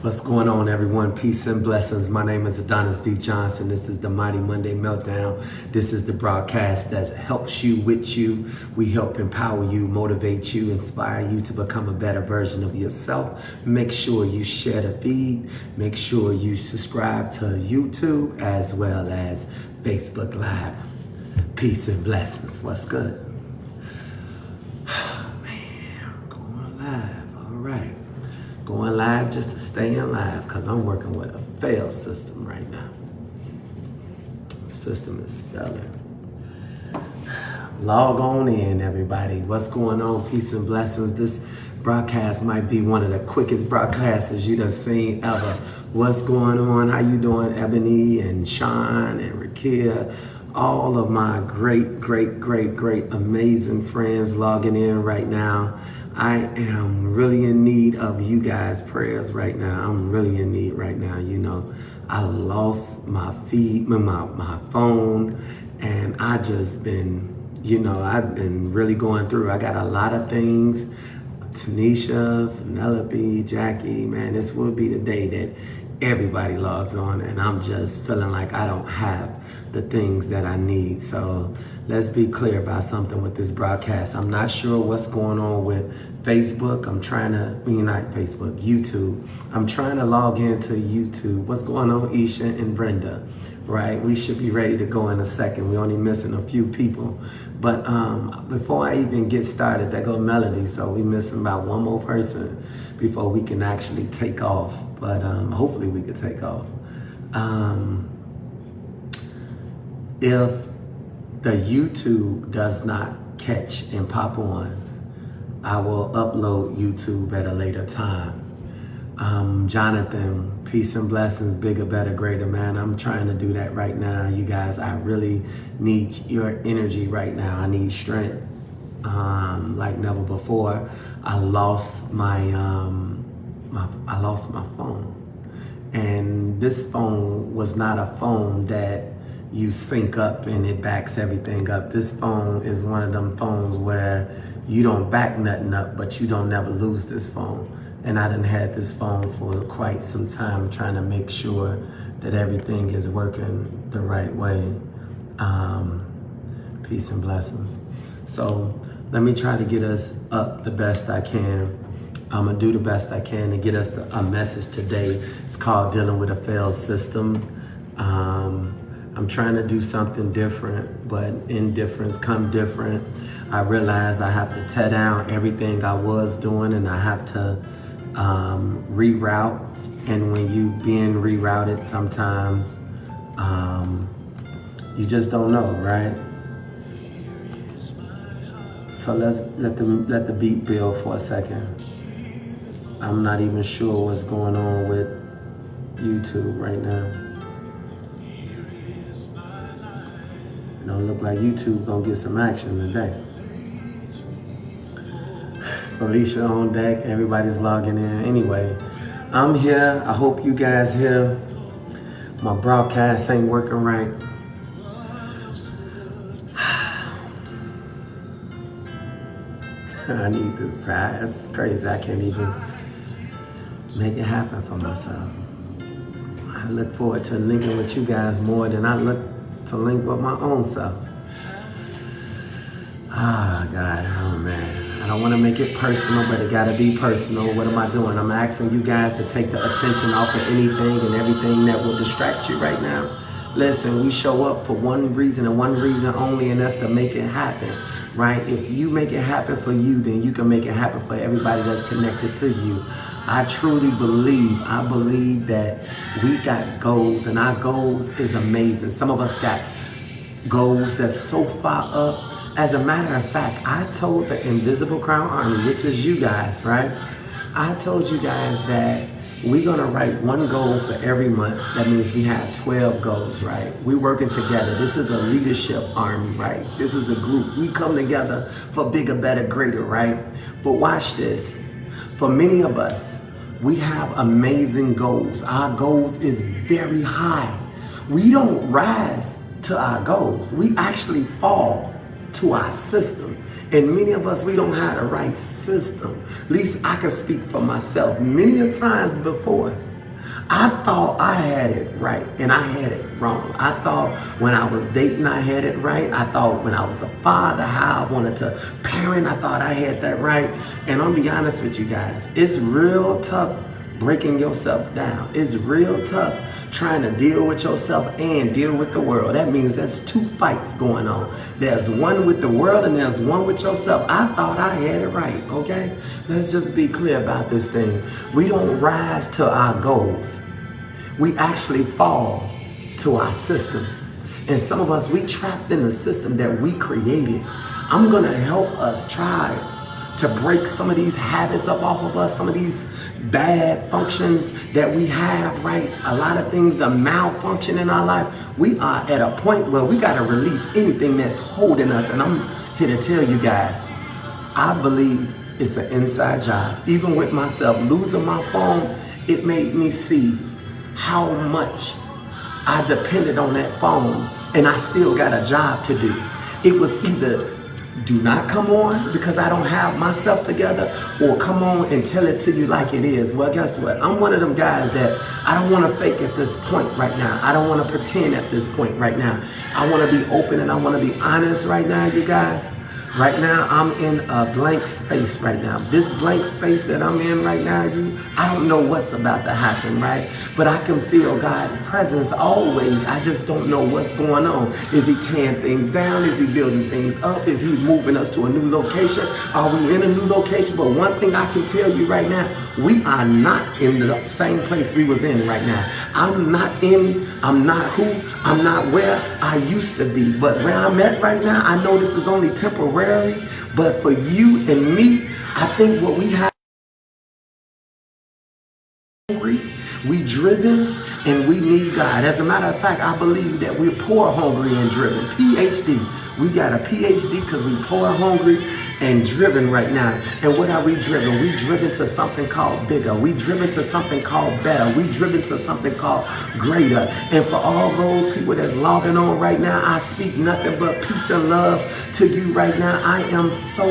What's going on, everyone? Peace and blessings. My name is Adonis D. Johnson. This is the Mighty Monday Meltdown. This is the broadcast that helps you, with you. We help empower you, motivate you, inspire you to become a better version of yourself. Make sure you share the feed. Make sure you subscribe to YouTube as well as Facebook Live. Peace and blessings. What's good? Man, going live. All right. Going live just to stay alive because I'm working with a failed system right now. The system is failing. Log on in, everybody. What's going on? Peace and blessings. This broadcast might be one of the quickest broadcasts you done seen ever. What's going on? How you doing, Ebony and Sean and Rakia? All of my great, amazing friends logging in right now. I am really in need of you guys' prayers right now. I'm really in need right now. You know, I lost my feed, my phone, and I just been, you know, I've been really going through. I got a lot of things. Tanisha, Penelope, Jackie, man, this will be the day that everybody logs on, and I'm just feeling like I don't have the things that I need. So let's be clear about something with this broadcast. I'm not sure what's going on with Facebook. YouTube. I'm trying to log into YouTube. What's going on, Isha and Brenda? Right, we should be ready to go in a second. We're only missing a few people. But before I even get started, there go Melody. So we're missing about one more person before we can actually take off. But hopefully we can take off. If the YouTube does not catch and pop on, I will upload YouTube at a later time. Jonathan, peace and blessings, bigger, better, greater, man. I'm trying to do that right now. You guys, I really need your energy right now. I need strength like never before. I lost my phone, and this phone was not a phone that you sync up and it backs everything up. This phone is one of them phones where you don't back nothing up, but you don't never lose this phone. And I done had this phone for quite some time, trying to make sure that everything is working the right way. Peace and blessings. So let me try to get us up the best I can. I'm gonna do the best I can to get us a message today. It's called Dealing with a Failed System. I'm trying to do something different, but in difference come different. I realize I have to tear down everything I was doing, and I have to reroute. And when you being rerouted, sometimes you just don't know, right? So let's let the beat build for a second. I'm not even sure what's going on with YouTube right now. It don't look like YouTube gonna get some action today. Felicia on deck, everybody's logging in. Anyway, I'm here. I hope you guys here. My broadcast ain't working right. I need this prize. It's crazy. I can't even make it happen for myself. I look forward to linking with you guys more than I look to link with my own self. Ah, God, oh man. I don't want to make it personal, but it gotta be personal. What am I doing? I'm asking you guys to take the attention off of anything and everything that will distract you right now. Listen, we show up for one reason and one reason only, and that's to make it happen, right? If you make it happen for you, then you can make it happen for everybody that's connected to you. I truly believe, that we got goals, and our goals is amazing. Some of us got goals that's so far up. As a matter of fact, I told the Invisible Crown Army, which is you guys, right? I told you guys that we're gonna write one goal for every month. That means we have 12 goals, right? We're working together. This is a leadership army, right? This is a group. We come together for bigger, better, greater, right? But watch this. For many of us, we have amazing goals. Our goals is very high. We don't rise to our goals. We actually fall to our system. And many of us, we don't have the right system. At least I can speak for myself. Many a times before, I thought I had it right, and I had it wrong. I thought when I was dating, I had it right. I thought when I was a father, how I wanted to parent, I thought I had that right. And I'll be honest with you guys, it's real tough breaking yourself down. It's real tough trying to deal with yourself and deal with the world. That means there's two fights going on. There's one with the world and there's one with yourself. I thought I had it right, okay? Let's just be clear about this thing. We don't rise to our goals. We actually fall to our system. And some of us, we trapped in the system that we created. I'm gonna help us try to break some of these habits up off of us, some of these bad functions that we have, right? A lot of things that malfunction in our life. We are at a point where we gotta release anything that's holding us. And I'm here to tell you guys, I believe it's an inside job. Even with myself, losing my phone, it made me see how much I depended on that phone, and I still got a job to do. It was either do not come on because I don't have myself together, or come on and tell it to you like it is. Well, guess what? I'm one of them guys that I don't want to fake at this point right now. I don't want to pretend at this point right now. I want to be open and I want to be honest right now, you guys. Right now, I'm in a blank space right now. This blank space that I'm in right now, I don't know what's about to happen, right? But I can feel God's presence always. I just don't know what's going on. Is he tearing things down? Is he building things up? Is he moving us to a new location? Are we in a new location? But one thing I can tell you right now, we are not in the same place we was in right now. I'm not who, I'm not where I used to be. But where I'm at right now, I know this is only temporary. But for you and me, I think what we have, we driven, and we need God. As a matter of fact, I believe that we're poor, hungry, and driven. PhD. We got a PhD because we poor, hungry, and driven right now. And what are we driven? We driven to something called bigger. We driven to something called better. We driven to something called greater. And for all those people that's logging on right now, I speak nothing but peace and love to you right now. I am so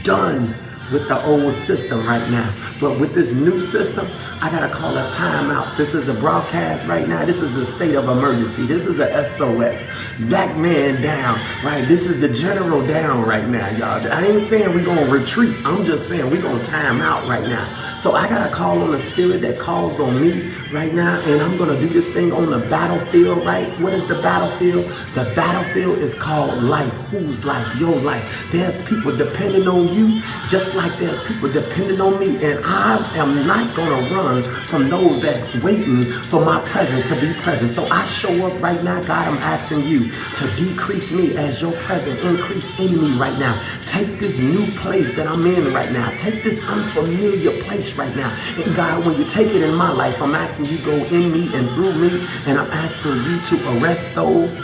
done with the old system right now. But with this new system, I gotta call a timeout. This is a broadcast right now. This is a state of emergency. This is a SOS. Black man down, right? This is the general down right now, y'all. I ain't saying we gonna retreat. I'm just saying we gonna time out right now. So I gotta call on the spirit that calls on me right now, and I'm gonna do this thing on the battlefield, right? What is the battlefield? The battlefield is called life. Whose life? Your life. There's people depending on you, just like there's people depending on me, and I am not gonna run from those that's waiting for my presence to be present. So I show up right now. God, I'm asking you to decrease me as your presence increase in me right now. Take this new place that I'm in right now. Take this unfamiliar place right now. And God, when you take it in my life, I'm asking you go in me and through me, and I'm asking you to arrest those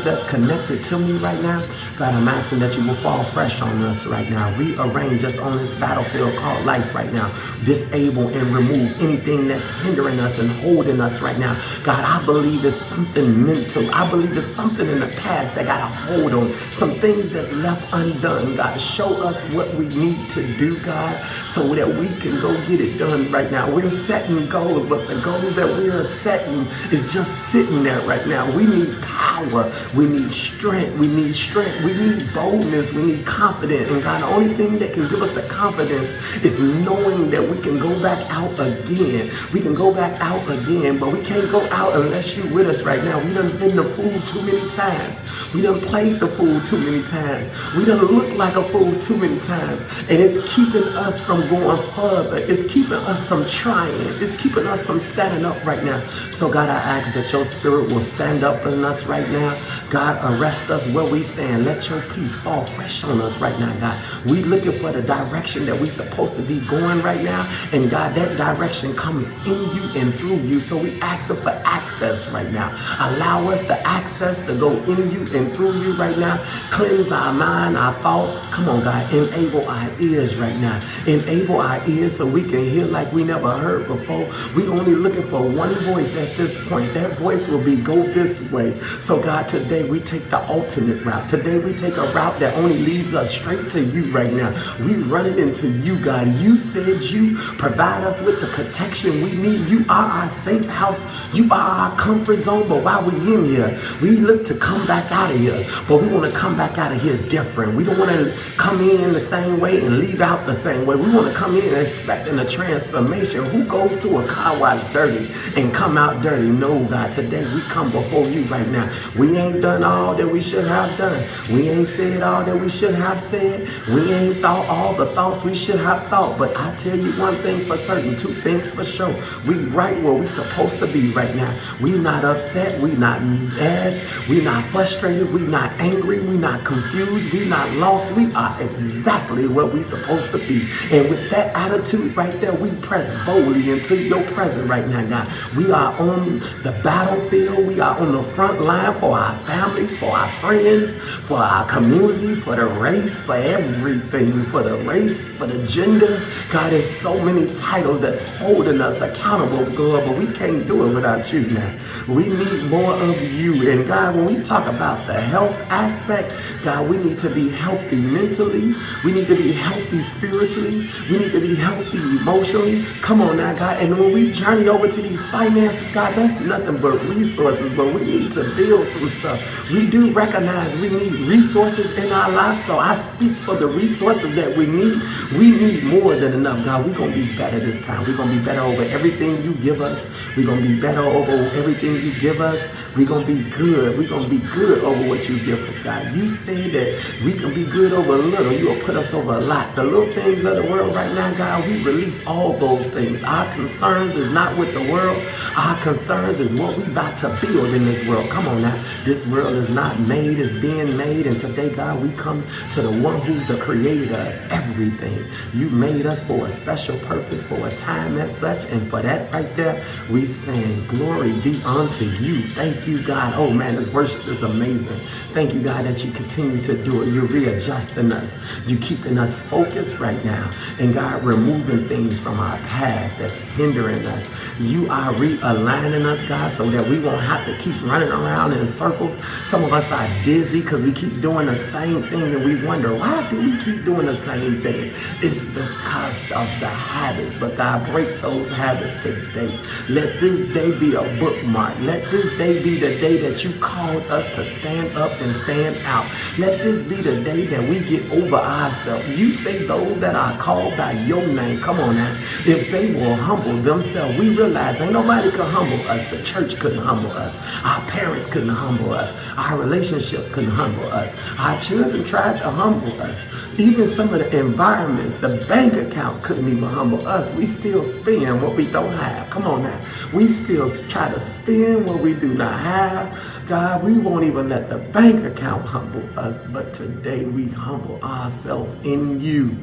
that's connected to me right now. God, I'm asking that you will fall fresh on us right now. Rearrange us on this battlefield called life right now. Disable and remove anything that's hindering us and holding us right now. God, I believe it's something mental. I believe it's something in the past that got a hold on. Some things that's left undone. God, show us what we need to do, God, so that we can go get it done right now. We're setting goals, but the goals that we are setting is just sitting there right now. We need power. We need strength. We need boldness. We need confidence. And God, the only thing that can give us the confidence is knowing that we can go back out again. We can go back out again, but we can't go out unless you're with us right now. We done been the fool too many times. We done played the fool too many times. We done looked like a fool too many times. And it's keeping us from going further. It's keeping us from trying. It's keeping us from standing up right now. So God, I ask that your spirit will stand up in us right now. God, arrest us where we stand. Let your peace fall fresh on us right now, God. We looking for the direction that we supposed to be going right now. And God, that direction comes in you and through you. So we ask for access right now. Allow us the access to go in you and through you right now. Cleanse our mind, our thoughts. Come on, God. Enable our ears right now. Enable our ears so we can hear like we never heard before. We only looking for one voice at this point. That voice will be go this way. So God, today we take the ultimate route. Today we take a route that only leads us straight to you right now. We run it into you, God. You said you provide us with the protection we need. You are our safe house. You are our comfort zone. But while we're in here, we look to come back out of here. But we want to come back out of here different. We don't want to come in the same way and leave out the same way. We want to come in expecting a transformation. Who goes to a car wash dirty and come out dirty? No, God. Today we come before you right now. We ain't done all that we should have done. We ain't said all that we should have said. We ain't thought all the thoughts we should have thought. But I tell you one thing for certain, two things for sure. We right where we supposed to be right now. We not upset. We not mad. We not frustrated. We not angry. We not confused. We not lost. We are exactly where we supposed to be. And with that attitude right there, we press boldly into your presence right now, God. We are on the battlefield. We are on the front line for our families, for our friends, for our community, for the race, for everything, for the race, for the gender. God, there's so many titles that's holding us accountable, God, but we can't do it without you now. We need more of you. And God, when we talk about the health aspect, God, we need to be healthy mentally. We need to be healthy spiritually. We need to be healthy emotionally. Come on now, God. And when we journey over to these finances, God, that's nothing but resources, but we need to build some stuff. We do recognize we need resources in our lives, so I speak for the resources that we need. We need more than enough, God. We're going to be better this time. We're going to be better over everything you give us. We're going to be better over everything you give us. We're going to be good. We're going to be good over what you give us, God. You say that we can be good over a little. You will put us over a lot. The little things of the world right now, God, we release all those things. Our concerns is not with the world. Our concerns is what we about to build in this world. Come on now. This world is not made. It's being made. And today, God, we come to the one who's the creator of everything. You made us for a special purpose, for a time as such. And for that right there, we saying glory be unto you. Thank you, God. Oh man, this worship is amazing. Thank you, God, that you continue to do it. You're readjusting us. You're keeping us focused right now. And God, removing things from our past that's hindering us. You are realigning us, God, so that we won't have to keep running around in circles. Some of us are dizzy because we keep doing the same thing and we wonder, why do we keep doing the same thing? It's because of the habits. But God, break those habits today. Let this day be a bookmark. Let this day be the day that you called us to stand up and stand out. Let this be the day that we get over ourselves. You say those that are called by your name, come on now, if they will humble themselves. We realize ain't nobody can humble us. The church couldn't humble us. Our parents couldn't humble us. Our relationships couldn't humble us. Our children tried to humble us. Even some of the environments, the bank account couldn't even humble us. We still spend what we don't have. Come on now. We still try to spend what we do not have. God, we won't even let the bank account humble us, but today we humble ourselves in you.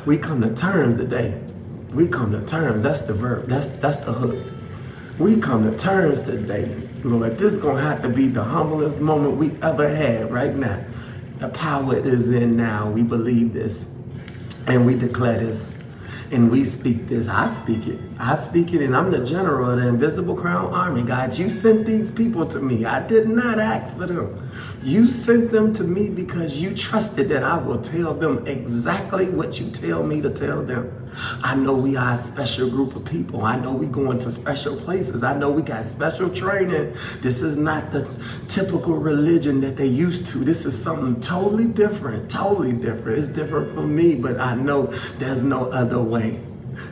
We come to terms today. We come to terms. That's the verb. That's the hook. We come to terms today. Lord, this is going to have to be the humblest moment we ever had right now. The power is in now. We believe this. And we declare this. And we speak this. I speak it. I speak it, and I'm the general of the Invisible Crown Army. God, you sent these people to me. I did not ask for them. You sent them to me because you trusted that I will tell them exactly what you tell me to tell them. I know we are a special group of people. I know we going to special places. I know we got special training. This is not the typical religion that they used to. This is something totally different, totally different. It's different from me, but I know there's no other way.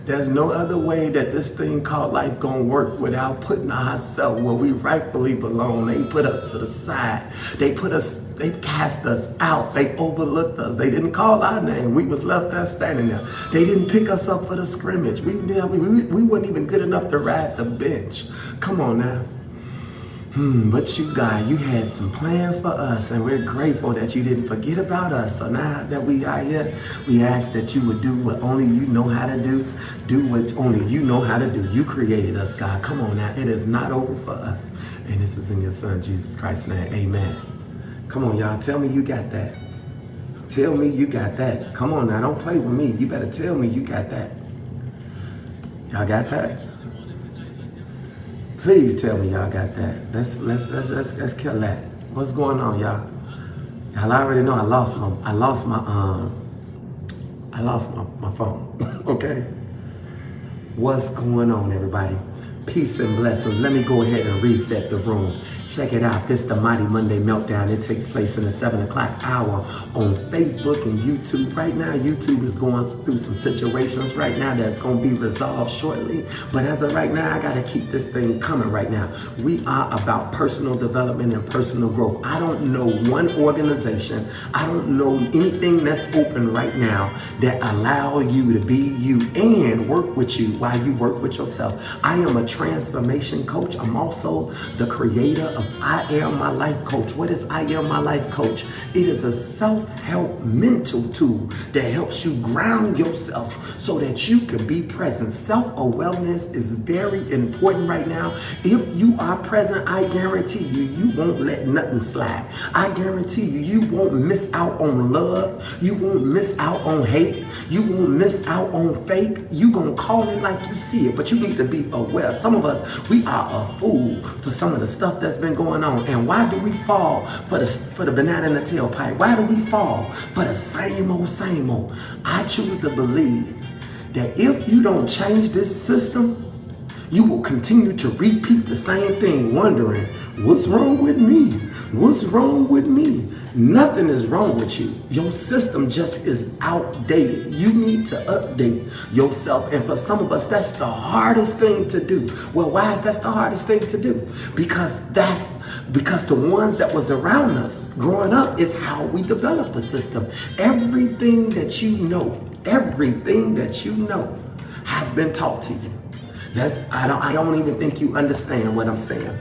There's no other way that this thing called life gonna work without putting ourselves where we rightfully belong. They put us to the side. They cast us out. They overlooked us. They didn't call our name. We was left there standing there. They didn't pick us up for the scrimmage. We weren't even good enough to ride the bench. Come on now. But you, God, you had some plans for us, and we're grateful that you didn't forget about us. So now that we are here, we ask that you would do what only you know how to do. Do what only you know how to do. You created us, God. Come on now. It is not over for us. And this is in your son, Jesus Christ's name. Amen. Come on, y'all. Tell me you got that. Tell me you got that. Come on now. Don't play with me. You better tell me you got that. Y'all got that? Please tell me y'all got that. Let's kill that. What's going on, y'all? Y'all already know I lost my phone. Okay? What's going on, everybody? Peace and blessings. Let me go ahead and reset the room. Check it out. This is the Mighty Monday Meltdown. It takes place in the 7 o'clock hour on Facebook and YouTube. Right now, YouTube is going through some situations right now that's going to be resolved shortly. But as of right now, I got to keep this thing coming right now. We are about personal development and personal growth. I don't know one organization. I don't know anything that's open right now that allow you to be you and work with you while you work with yourself. I am a transformation coach. I'm also the creator of I Am My Life Coach. What is I Am My Life Coach? It is a self-help mental tool that helps you ground yourself so that you can be present. Self-awareness is very important right now. If you are present, I guarantee you, you won't let nothing slide. I guarantee you, you won't miss out on love. You won't miss out on hate. You won't miss out on fake. You gonna call it like you see it, but you need to be aware. Some of us, we are a fool for some of the stuff that's been going on. And why do we fall for the banana in the tailpipe? Why do we fall for the same old, same old? I choose to believe that if you don't change this system, you will continue to repeat the same thing, wondering, what's wrong with me? What's wrong with me? Nothing is wrong with you. Your system just is outdated. You need to update yourself. And for some of us, that's the hardest thing to do. Well, why is that the hardest thing to do? Because the ones that was around us growing up is how we developed the system. Everything that you know has been taught to you. I don't even think you understand what I'm saying.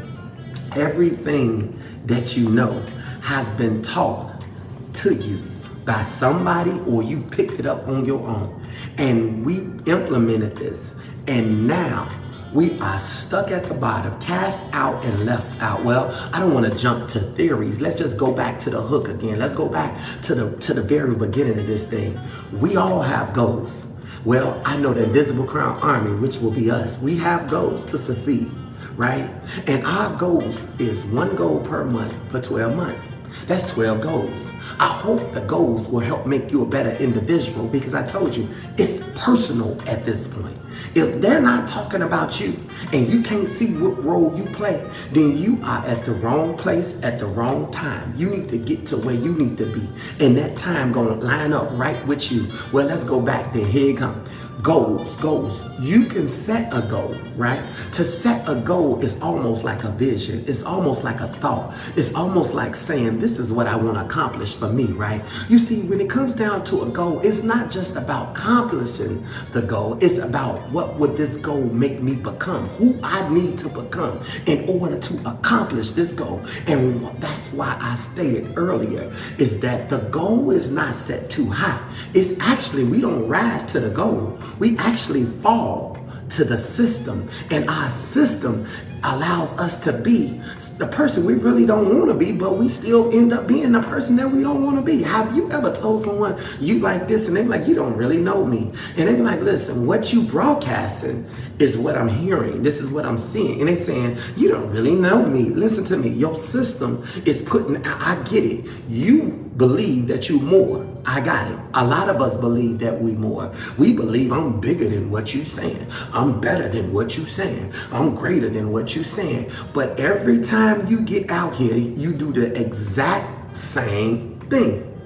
Everything that you know has been taught to you by somebody, or you picked it up on your own. And we implemented this. And now we are stuck at the bottom, cast out and left out. Well, I don't want to jump to theories. Let's just go back to the hook again. Let's go back to the very beginning of this thing. We all have goals. Well, I know the Invisible Crown Army, which will be us, we have goals to succeed, right? And our goals is one goal per month for 12 months. That's 12 goals. I hope the goals will help make you a better individual, because I told you, it's personal at this point. If they're not talking about you and you can't see what role you play, then you are at the wrong place at the wrong time. You need to get to where you need to be. And that time gonna line up right with you. Well, let's go back there. Here it comes. Goals. You can set a goal, right? To set a goal is almost like a vision. It's almost like a thought. It's almost like saying, this is what I want to accomplish for me, right? You see, when it comes down to a goal, it's not just about accomplishing the goal. It's about what would this goal make me become, who I need to become in order to accomplish this goal. And that's why I stated earlier is that the goal is not set too high. It's actually, we don't rise to the goal. We actually fall to the system, and our system allows us to be the person we really don't want to be, but we still end up being the person that we don't want to be. Have you ever told someone you like this and they're like, you don't really know me? And they're like, listen, what you broadcasting is what I'm hearing. This is what I'm seeing. And they're saying, you don't really know me. Listen to me. Your system is putting, I get it. You believe that you more. I got it. A lot of us believe that we more. We believe I'm bigger than what you're saying. I'm better than what you're saying. I'm greater than what you're saying. But every time you get out here, you do the exact same thing.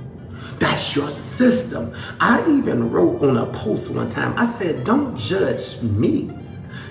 That's your system. I even wrote on a post one time, I said, don't judge me.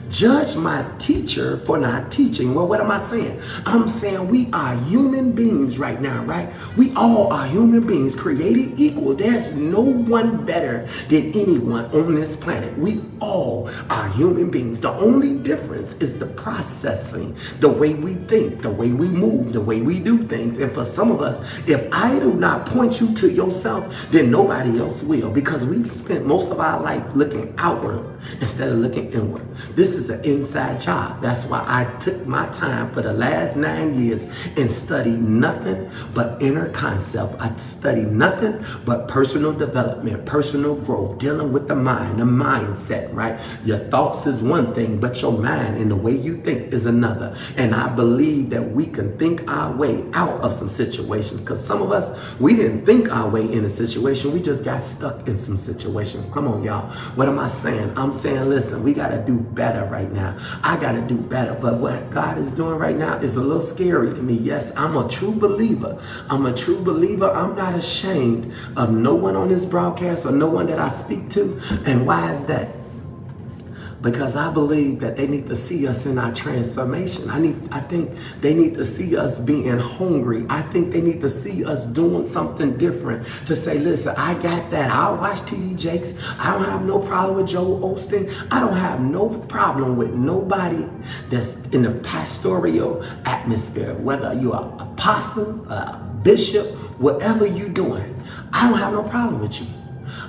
Judge my teacher for not teaching. Well, what am I saying? I'm saying we are human beings right now, right? We all are human beings created equal. There's no one better than anyone on this planet. We all are human beings. The only difference is the processing, the way we think, the way we move, the way we do things. And for some of us, if I do not point you to yourself, then nobody else will, because we spent most of our life looking outward instead of looking inward. This is an inside job. That's why I took my time for the last 9 years and studied nothing but inner concept. I studied nothing but personal development, personal growth, dealing with the mind, the mindset, right? Your thoughts is one thing, but your mind and the way you think is another. And I believe that we can think our way out of some situations, because some of us, we didn't think our way in a situation. We just got stuck in some situations. Come on, y'all. What am I saying? I'm saying, listen, we got to do better right now. I got to do better. But what God is doing right now is a little scary to me. Yes, I'm a true believer. I'm a true believer. I'm not ashamed of no one on this broadcast or no one that I speak to. And why is that? Because I believe that they need to see us in our transformation. I think they need to see us being hungry. I think they need to see us doing something different to say, listen, I got that. I'll watch TD Jakes. I don't have no problem with Joel Osteen. I don't have no problem with nobody that's in the pastoral atmosphere, whether you're an apostle, a bishop, whatever you're doing. I don't have no problem with you.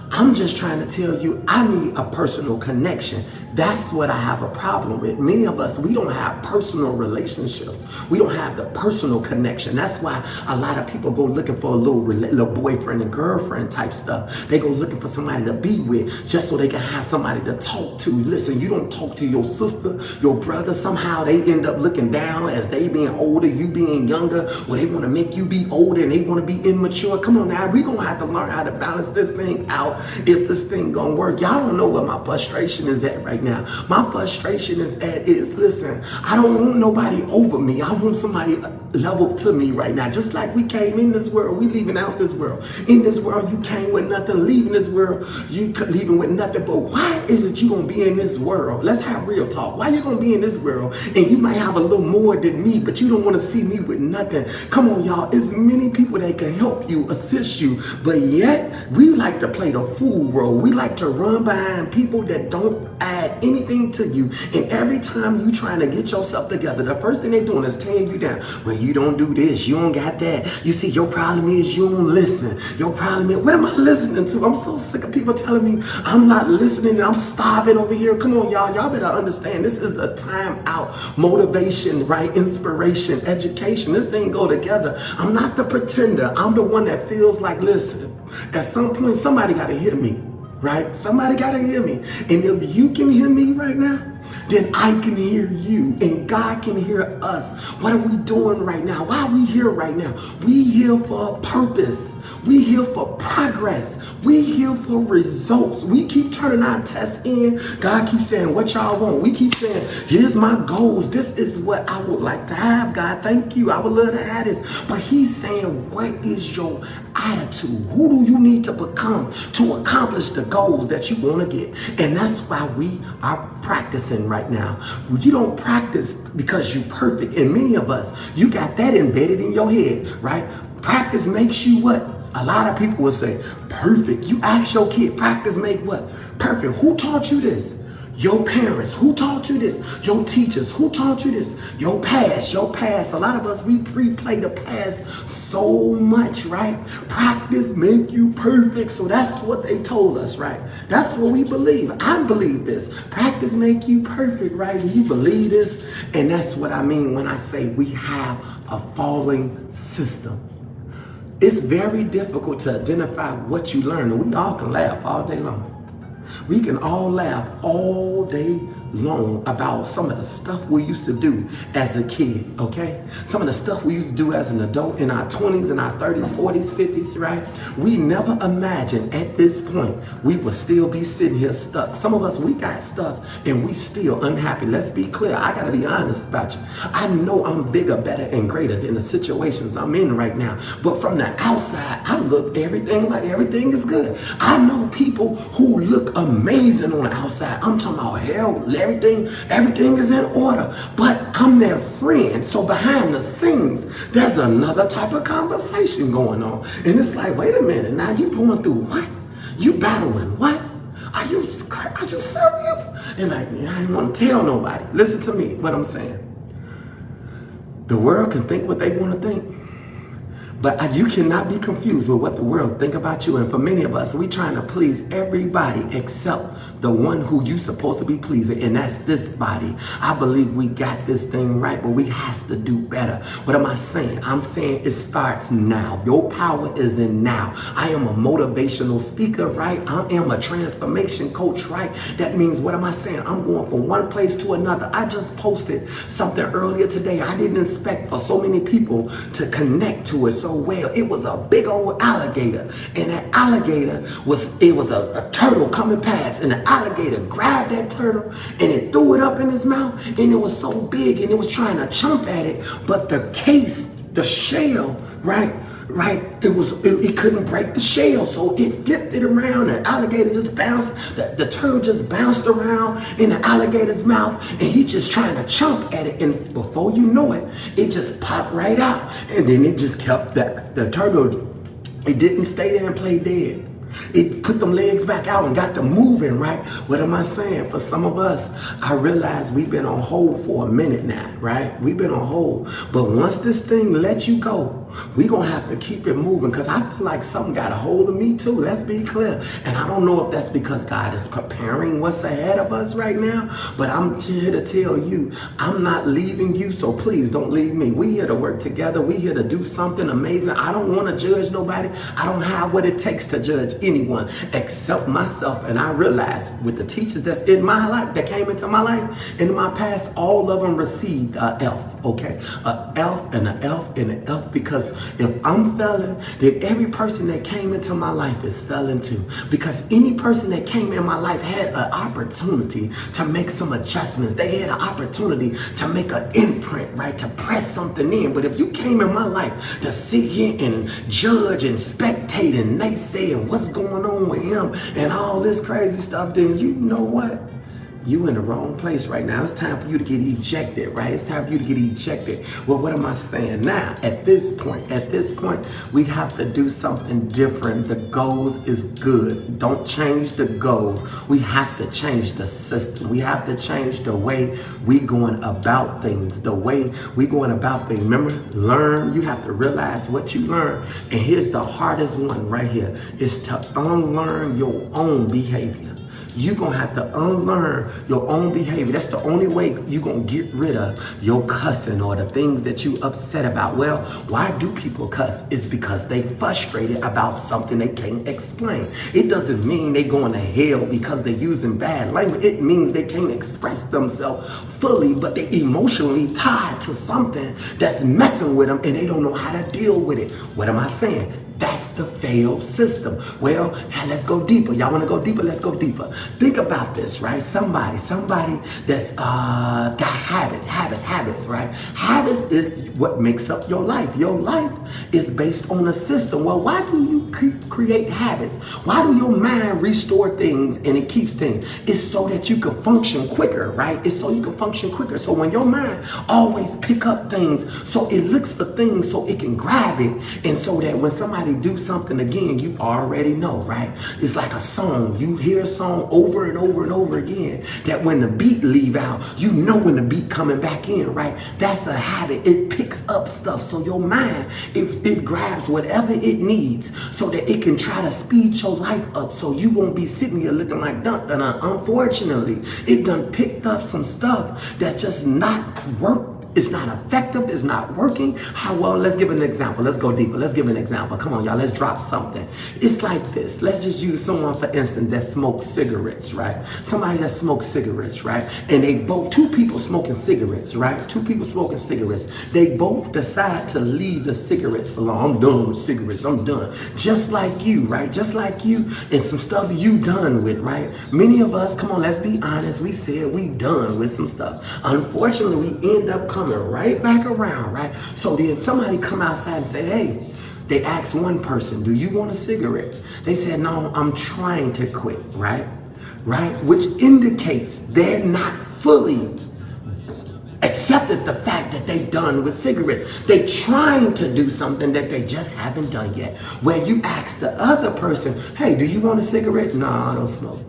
I'm just trying to tell you, I need a personal connection. That's what I have a problem with. Many of us, we don't have personal relationships. We don't have the personal connection. That's why a lot of people go looking for a little boyfriend and girlfriend type stuff. They go looking for somebody to be with just so they can have somebody to talk to. Listen, you don't talk to your sister, your brother. Somehow they end up looking down as they being older, you being younger, or they want to make you be older and they want to be immature. Come on now, we're going to have to learn how to balance this thing out if this thing gonna work. Y'all don't know where my frustration is at right now. My frustration is listen, I don't want nobody over me. I want somebody level to me right now. Just like we came in this world, we leaving out this world. In this world, you came with nothing. Leaving this world, you leaving with nothing. But why is it you gonna be in this world? Let's have real talk. Why you gonna be in this world and you might have a little more than me, but you don't want to see me with nothing? Come on, y'all. It's many people that can help you, assist you, but yet we like to play the fool role. We like to run behind people that don't add anything to you. And every time you trying to get yourself together, the first thing they're doing is tearing you down. Well, you don't do this, you don't got that. You see, your problem is you don't listen. Your problem is, what am I listening to? I'm so sick of people telling me I'm not listening and I'm starving over here. Come on, y'all. Y'all better understand, this is a time out. Motivation, right? Inspiration, education. This thing go together. I'm not the pretender. I'm the one that feels like, listen, at some point, somebody got to hear me, right? Somebody got to hear me. And if you can hear me right now, then I can hear you and God can hear us. What are we doing right now? Why are we here right now? We here for a purpose. We here for progress. We here for results. We keep turning our tests in. God keeps saying, what y'all want? We keep saying, here's my goals. This is what I would like to have, God. Thank you. I would love to have this. But he's saying, what is your attitude? Who do you need to become to accomplish the goals that you want to get? And that's why we are practicing right now. You don't practice because you're perfect. And many of us, you got that embedded in your head, right? Practice makes you what? A lot of people will say, perfect. You ask your kid, practice make what? Perfect. Who taught you this? Your parents. Who taught you this? Your teachers. Who taught you this? Your past. Your past. A lot of us, we replay the past so much, right? Practice make you perfect. So that's what they told us, right? That's what we believe. I believe this. Practice make you perfect, right? You believe this. And that's what I mean when I say we have a falling system. It's very difficult to identify what you learn, and we all can laugh all day long. We can all laugh all day long about some of the stuff we used to do as a kid, okay? Some of the stuff we used to do as an adult in our 20s, in our 30s, 40s, 50s, right? We never imagined at this point we would still be sitting here stuck. Some of us, we got stuff and we still unhappy. Let's be clear. I gotta be honest about you. I know I'm bigger, better, and greater than the situations I'm in right now. But from the outside, I look everything like everything is good. I know people who look amazing on the outside. I'm talking about hell, everything is in order, but I'm their friend. So behind the scenes, there's another type of conversation going on. And it's like, wait a minute, now you going through what? You battling what? Are you serious? And like, I ain't want to tell nobody. Listen to me, what I'm saying. The world can think what they want to think, But you cannot be confused with what the world think about you. And for many of us, we trying to please everybody except the one who you supposed to be pleasing, and that's this body. I believe we got this thing right, but we has to do better. What am I saying? I'm saying it starts now. Your power is in now. I am a motivational speaker, right? I am a transformation coach, right? That means, what am I saying? I'm going from one place to another. I just posted something earlier today. I didn't expect for so many people to connect to it so well. It was a big old alligator, and that alligator was a turtle coming past, and the alligator grabbed that turtle and it threw it up in his mouth, and it was so big and it was trying to chomp at it, but the case, the shell, right, it couldn't break the shell, so it flipped it around. The alligator just bounced, the turtle just bounced around in the alligator's mouth, and he just trying to chomp at it, and before you know it, it just popped right out, and then it just kept the turtle, it didn't stay there and play dead. It put them legs back out and got them moving, right? What am I saying? For some of us, I realize we've been on hold for a minute now, right? We've been on hold. But once this thing lets you go, we're going to have to keep it moving, because I feel like something got a hold of me too. Let's be clear. And I don't know if that's because God is preparing what's ahead of us right now, but I'm here to tell you, I'm not leaving you, so please don't leave me. We here to work together. We here to do something amazing. I don't want to judge nobody. I don't have what it takes to judge anyone except myself. And I realized with the teachers that's in my life, that came into my life, in my past, all of them received an F, okay? An F and an F and an F, because if I'm failing, then every person that came into my life is failing too. Because any person that came in my life had an opportunity to make some adjustments. They had an opportunity to make an imprint, right? To press something in. But if you came in my life to sit here and judge and spectate and naysay and what's going on with him and all this crazy stuff, then you know what? You in the wrong place right now. It's time for you to get ejected, right? It's time for you to get ejected. Well, what am I saying now? At this point, we have to do something different. The goals is good. Don't change the goals. We have to change the system. We have to change the way we going about things. The way we going about things. Remember, learn. You have to realize what you learn. And here's the hardest one right here, is to unlearn your own behavior. You're going to have to unlearn your own behavior. That's the only way you're going to get rid of your cussing or the things that you upset about. Well, why do people cuss? It's because they frustrated about something they can't explain. It doesn't mean they going to hell because they're using bad language. It means they can't express themselves fully, but they emotionally tied to something that's messing with them, and they don't know how to deal with it. What am I saying? That's the failed system. Well, let's go deeper. Y'all want to go deeper? Let's go deeper. Think about this, right? Somebody that's got habits, right? Habits is what makes up your life. Your life is based on a system. Well, why do you create habits? Why do your mind restore things and it keeps things? It's so that you can function quicker, right? It's so you can function quicker. So when your mind always pick up things, so it looks for things so it can grab it, and so that when somebody do something again, you already know, right? It's like a song. You hear a song over and over and over again, that when the beat leave out, you know when the beat coming back in, right? That's a habit. It picks up stuff. So your mind, it grabs whatever it needs so that it can try to speed your life up, so you won't be sitting here looking like dun-dun-dun. Unfortunately, it done picked up some stuff that's just not work. It's not effective. It's not working. How well? Let's give an example. Let's go deeper. Let's give an example. Come on, y'all. Let's drop something. It's like this. Let's just use someone, for instance, that smokes cigarettes, right? Somebody that smokes cigarettes, right? And they both, two people smoking cigarettes, right? Two people smoking cigarettes. They both decide to leave the cigarettes alone. I'm done with cigarettes. I'm done. Just like you, right? Just like you, and some stuff you done with, right? Many of us, come on, let's be honest. We said we done with some stuff. Unfortunately, we end up coming right back around, right? So then somebody come outside and say, hey, they asked one person, do you want a cigarette? They said, no, I'm trying to quit, right? Which indicates they're not fully accepted the fact that they done with cigarette. They trying to do something that they just haven't done yet. Where you ask the other person, hey, do you want a cigarette? No, I don't smoke.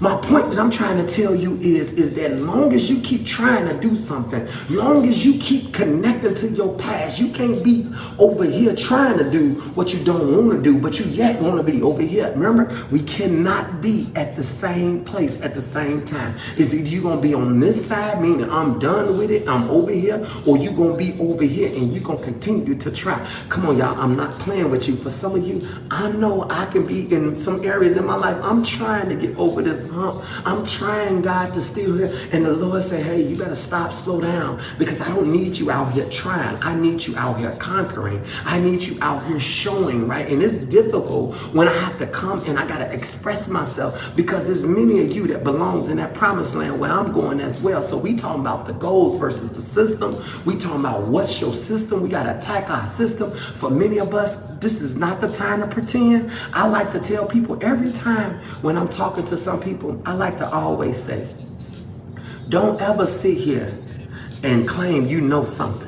My point that I'm trying to tell you is that long as you keep trying to do something, long as you keep connecting to your past, you can't be over here trying to do what you don't want to do, but you yet want to be over here. Remember, we cannot be at the same place at the same time. Is either you going to be on this side, meaning I'm done with it, I'm over here, or you going to be over here and you going to continue to try. Come on, y'all, I'm not playing with you. For some of you, I know I can be in some areas in my life, I'm trying to get over this hump. I'm trying, God, to still here. And the Lord say, hey, you better stop, slow down, because I don't need you out here trying. I need you out here conquering. I need you out here showing, right? And it's difficult when I have to come and I got to express myself, because there's many of you that belongs in that promised land where I'm going as well. So we talking about the goals versus the system. We talking about what's your system. We got to attack our system. For many of us, this is not the time to pretend. I like to tell people every time when I'm talking to some people, I like to always say, don't ever sit here and claim you know something.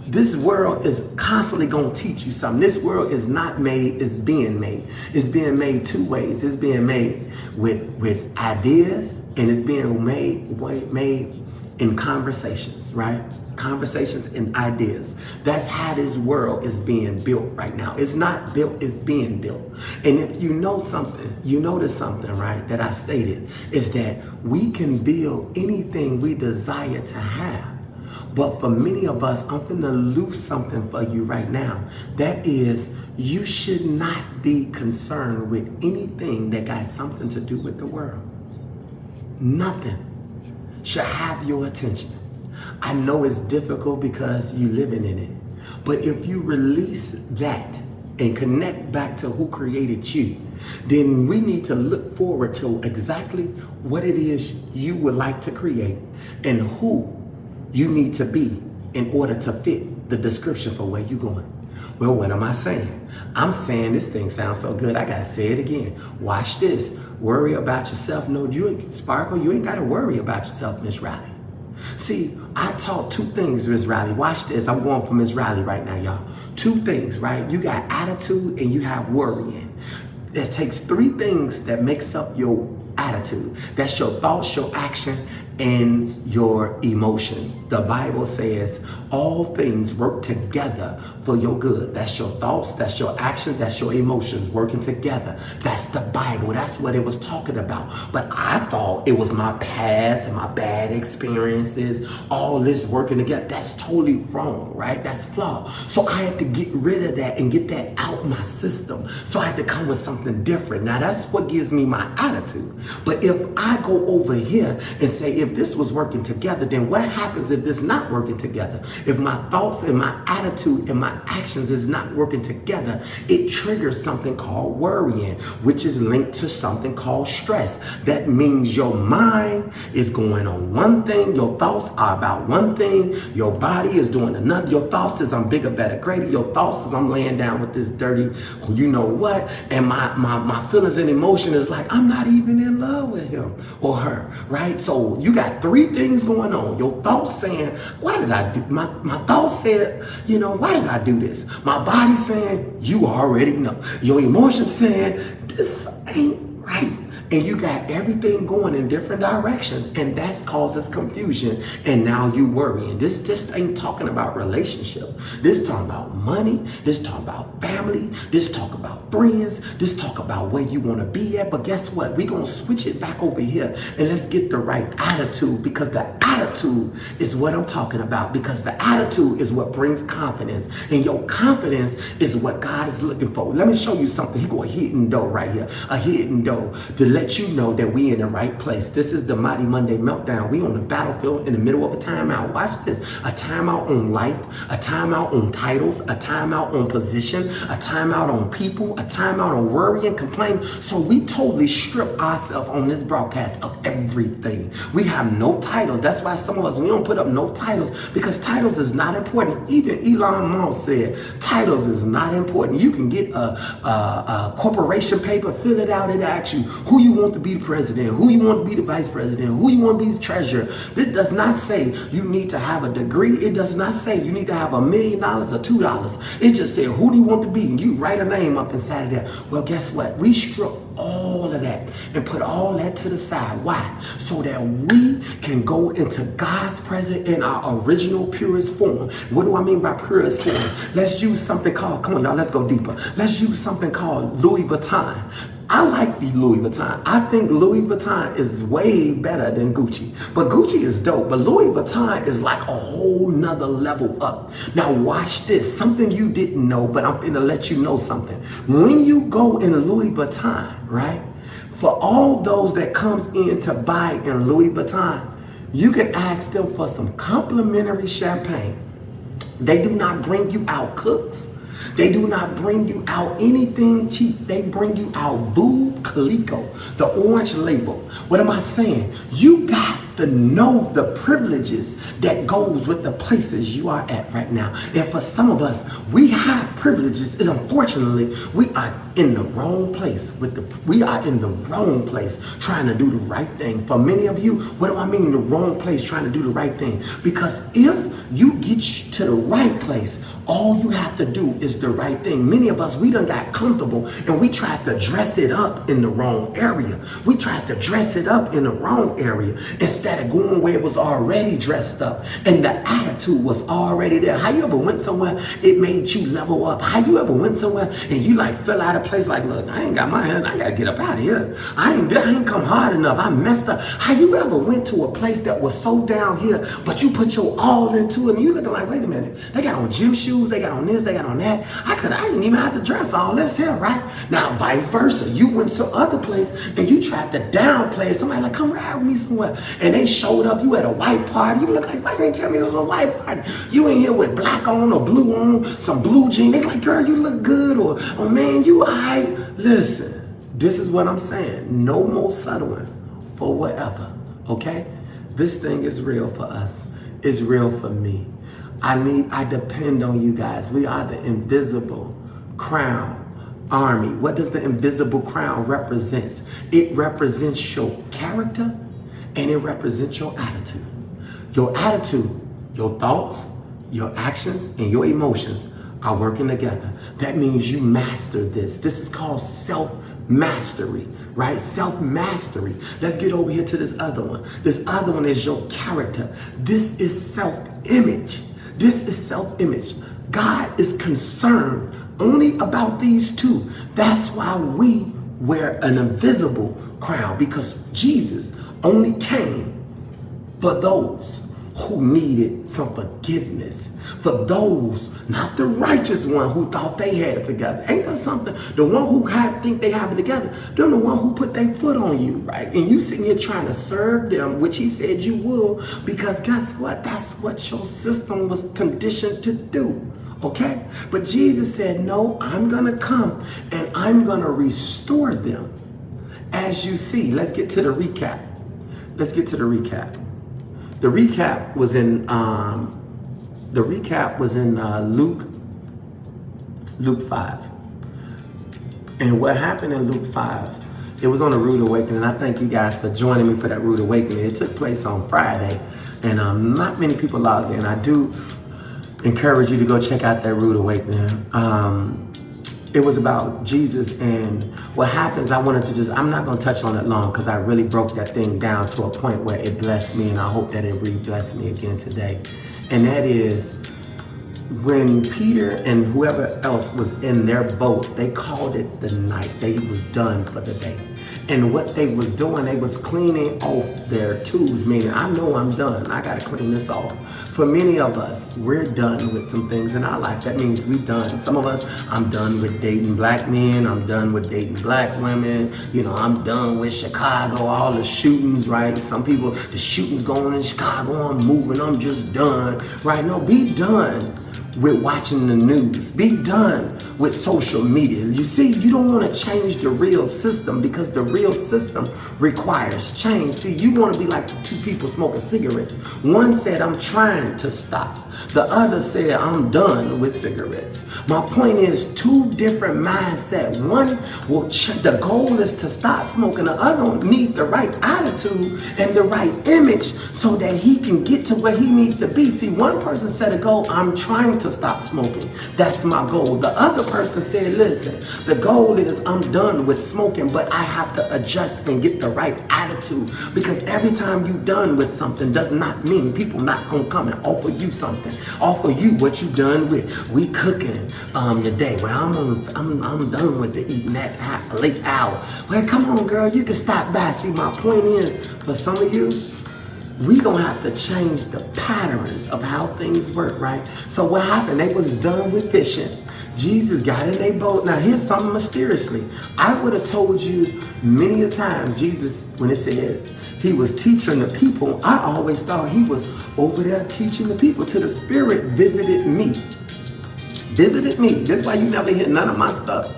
This world is constantly going to teach you something. This world is not made, it's being made. It's being made two ways. It's being made with ideas, and it's being made in conversations, right? Conversations and ideas. That's how this world is being built right now. It's not built, it's being built. And if you know something, you notice something, right, that I stated, is that we can build anything we desire to have. But for many of us, I'm gonna lose something for you right now. That is, you should not be concerned with anything that got something to do with the world. Nothing should have your attention. I know it's difficult because you're living in it. But if you release that and connect back to who created you, then we need to look forward to exactly what it is you would like to create and who you need to be in order to fit the description for where you're going. Well, what am I saying? I'm saying this thing sounds so good, I gotta say it again. Watch this. Worry about yourself. No, Sparkle, you ain't gotta worry about yourself, Miss Riley. See, I taught two things, Miss Riley. Watch this. I'm going for Miss Riley right now, y'all. Two things, right? You got attitude and you have worrying. It takes three things that makes up your attitude. That's your thoughts, your action, and your emotions. The Bible says all things work together for your good. That's your thoughts, that's your action, that's your emotions working together. That's the Bible. That's what it was talking about. But I thought it was my past and my bad experiences, all this working together. That's totally wrong, right? That's flawed. So I had to get rid of that and get that out my system. So I had to come with something different. Now that's what gives me my attitude. But if I go over here and say, if this was working together, then what happens if this not working together? If my thoughts and my attitude and my actions is not working together, it triggers something called worrying, which is linked to something called stress. That means your mind is going on one thing, your thoughts are about one thing, your body is doing another. Your thoughts is I'm bigger, better, greater. Your thoughts is I'm laying down with this dirty, you know what? And my feelings and emotion is like, I'm not even in love with him or her, right? So you got three things going on. Your thoughts saying, why did I do? My thoughts said, why did I do this? My body saying, you already know. Your emotions saying, this ain't right. And you got everything going in different directions, and that causes confusion. And now you worrying. This just ain't talking about relationship. This talking about money. This talking about family. This talk about friends. This talk about where you want to be at. But guess what? We're going to switch it back over here, and let's get the right attitude, because the attitude is what I'm talking about, because the attitude is what brings confidence, and your confidence is what God is looking for. Let me show you something. He got a hidden door right here, a hidden door to let you know that we in the right place. This is the Mighty Monday Meltdown. We on the battlefield in the middle of a timeout. Watch this. A timeout on life, a timeout on titles, a timeout on position, a timeout on people, a timeout on worry and complain. So we totally strip ourselves on this broadcast of everything. We have no titles. That's why why some of us, we don't put up no titles, because titles is not important. Even Elon Musk said titles is not important. You can get a corporation paper, fill it out, it asks you who you want to be the president, who you want to be the vice president, who you want to be the treasurer. This does not say you need to have a degree. It does not say you need to have $1 million or $2. It just said, who do you want to be? And you write a name up inside of there. Well, guess what? We strip all of that and put all that to the side. Why? So that we can go into God's presence in our original purest form. What do I mean by purest form? Let's use something called, come on y'all, let's go deeper. Let's use something called Louis Vuitton. I like the Louis Vuitton. I think Louis Vuitton is way better than Gucci. But Gucci is dope. But Louis Vuitton is like a whole nother level up. Now watch this. Something you didn't know, but I'm going to let you know something. When you go in Louis Vuitton, right? For all those that comes in to buy in Louis Vuitton, you can ask them for some complimentary champagne. They do not bring you out cooks. They do not bring you out anything cheap. They bring you out Veuve Clicquot, the orange label. What am I saying? You got to know the privileges that goes with the places you are at right now. And for some of us, we have privileges, and unfortunately, we are in the wrong place we are in the wrong place trying to do the right thing. For many of you, what do I mean the wrong place trying to do the right thing? Because if you get to the right place, all you have to do is the right thing. Many of us, we done got comfortable and we tried to dress it up in the wrong area. We tried to dress it up in the wrong area instead of going where it was already dressed up and the attitude was already there. How you ever went somewhere, it made you level up? How you ever went somewhere and you like fell out of place like, look, I ain't got my hand, I gotta get up out of here. I ain't come hard enough, I messed up. How you ever went to a place that was so down here, but you put your all into it and you looking like, wait a minute, they got on gym shoes, they got on this, they got on that. I didn't even have to dress all this here, right? Now, vice versa. You went some other place and you tried to downplay it. Somebody like, come ride with me somewhere. And they showed up, you at a white party. You look like, why you ain't tell me it was a white party? You in here with black on or blue on, some blue jeans. They like, girl, you look good. Or oh man, you all right. Listen, this is what I'm saying. No more settling for whatever, okay? This thing is real for us. It's real for me. I depend on you guys. We are the invisible crown army. What does the invisible crown represent? It represents your character and it represents your attitude. Your attitude, your thoughts, your actions, and your emotions are working together. That means you master this. This is called self-mastery, right? Self-mastery. Let's get over here to this other one. This other one is your character. This is self-image. This is self-image. God is concerned only about these two. That's why we wear an invisible crown, because Jesus only came for those who needed some forgiveness. For those, not the righteous one who thought they had it together. Ain't that something? The one who think they have it together, they're the one who put their foot on you, right? And you sitting here trying to serve them, which he said you will, because guess what? That's what your system was conditioned to do, okay? But Jesus said, no, I'm gonna come and I'm gonna restore them. As you see, let's get to the recap. Let's get to the recap. The recap was in Luke 5. And what happened in Luke 5, it was on a rude awakening. I thank you guys for joining me for that rude awakening. It took place on Friday, and not many people logged in. I do encourage you to go check out that rude awakening. It was about Jesus, and what happens, I'm not going to touch on it long because I really broke that thing down to a point where it blessed me, and I hope that it really blessed me again today. And that is, when Peter and whoever else was in their boat, they called it the night. They was done for the day. And what they was doing, they was cleaning off their tools, meaning I know I'm done. I got to clean this off. For many of us, we're done with some things in our life. That means we done. Some of us, I'm done with dating black men. I'm done with dating black women. You know, I'm done with Chicago, all the shootings, right? Some people, the shootings going in Chicago, I'm moving, I'm just done, right? No, be done with watching the news. Be done with social media. You see, you don't want to change the real system because the real system requires change. See, you want to be like the two people smoking cigarettes. One said, I'm trying to stop. The other said, I'm done with cigarettes. My point is two different mindsets. One will the goal is to stop smoking. The other one needs the right attitude and the right image so that he can get to where he needs to be. See, one person set a goal, I'm trying to stop smoking. That's my goal. The other person said, listen, the goal is I'm done with smoking, but I have to adjust and get the right attitude, because every time you're done with something does not mean people not gonna come and offer you something, offer you what you done with. We cooking today. Well, I'm done with the eating that late hour. Well, come on, girl, you can stop by. See, my point is, for some of you, we gonna have to change the patterns of how things work, right? So what happened? They was done with fishing. Jesus got in their boat. Now here's something mysteriously. I would have told you many a times, Jesus, when it said he was teaching the people, I always thought he was over there teaching the people till the Spirit visited me. Visited me. That's why you never hear none of my stuff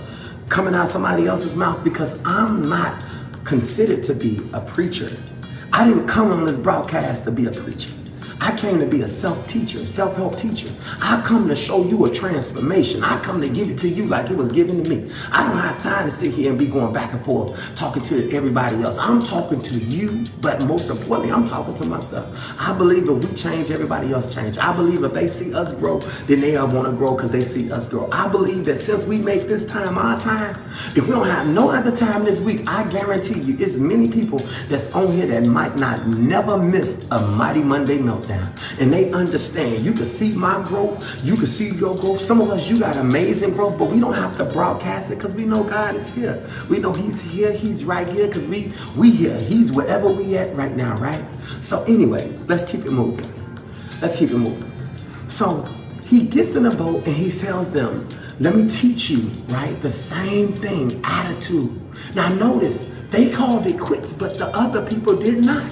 coming out somebody else's mouth, because I'm not considered to be a preacher. I didn't come on this broadcast to be a preacher. I came to be a self-teacher, self-help teacher. I come to show you a transformation. I come to give it to you like it was given to me. I don't have time to sit here and be going back and forth talking to everybody else. I'm talking to you, but most importantly, I'm talking to myself. I believe if we change, everybody else change. I believe if they see us grow, then they want to grow because they see us grow. I believe that since we make this time our time, if we don't have no other time this week, I guarantee you it's many people that's on here that might not never miss a Mighty Monday Meltdown. And they understand. You can see my growth. You can see your growth. Some of us, you got amazing growth, but we don't have to broadcast it because we know God is here. We know he's here. He's right here because we here. He's wherever we at right now, right? So anyway, let's keep it moving. Let's keep it moving. So he gets in a boat and he tells them, let me teach you, right? The same thing, attitude. Now notice, they called it quits, but the other people did not.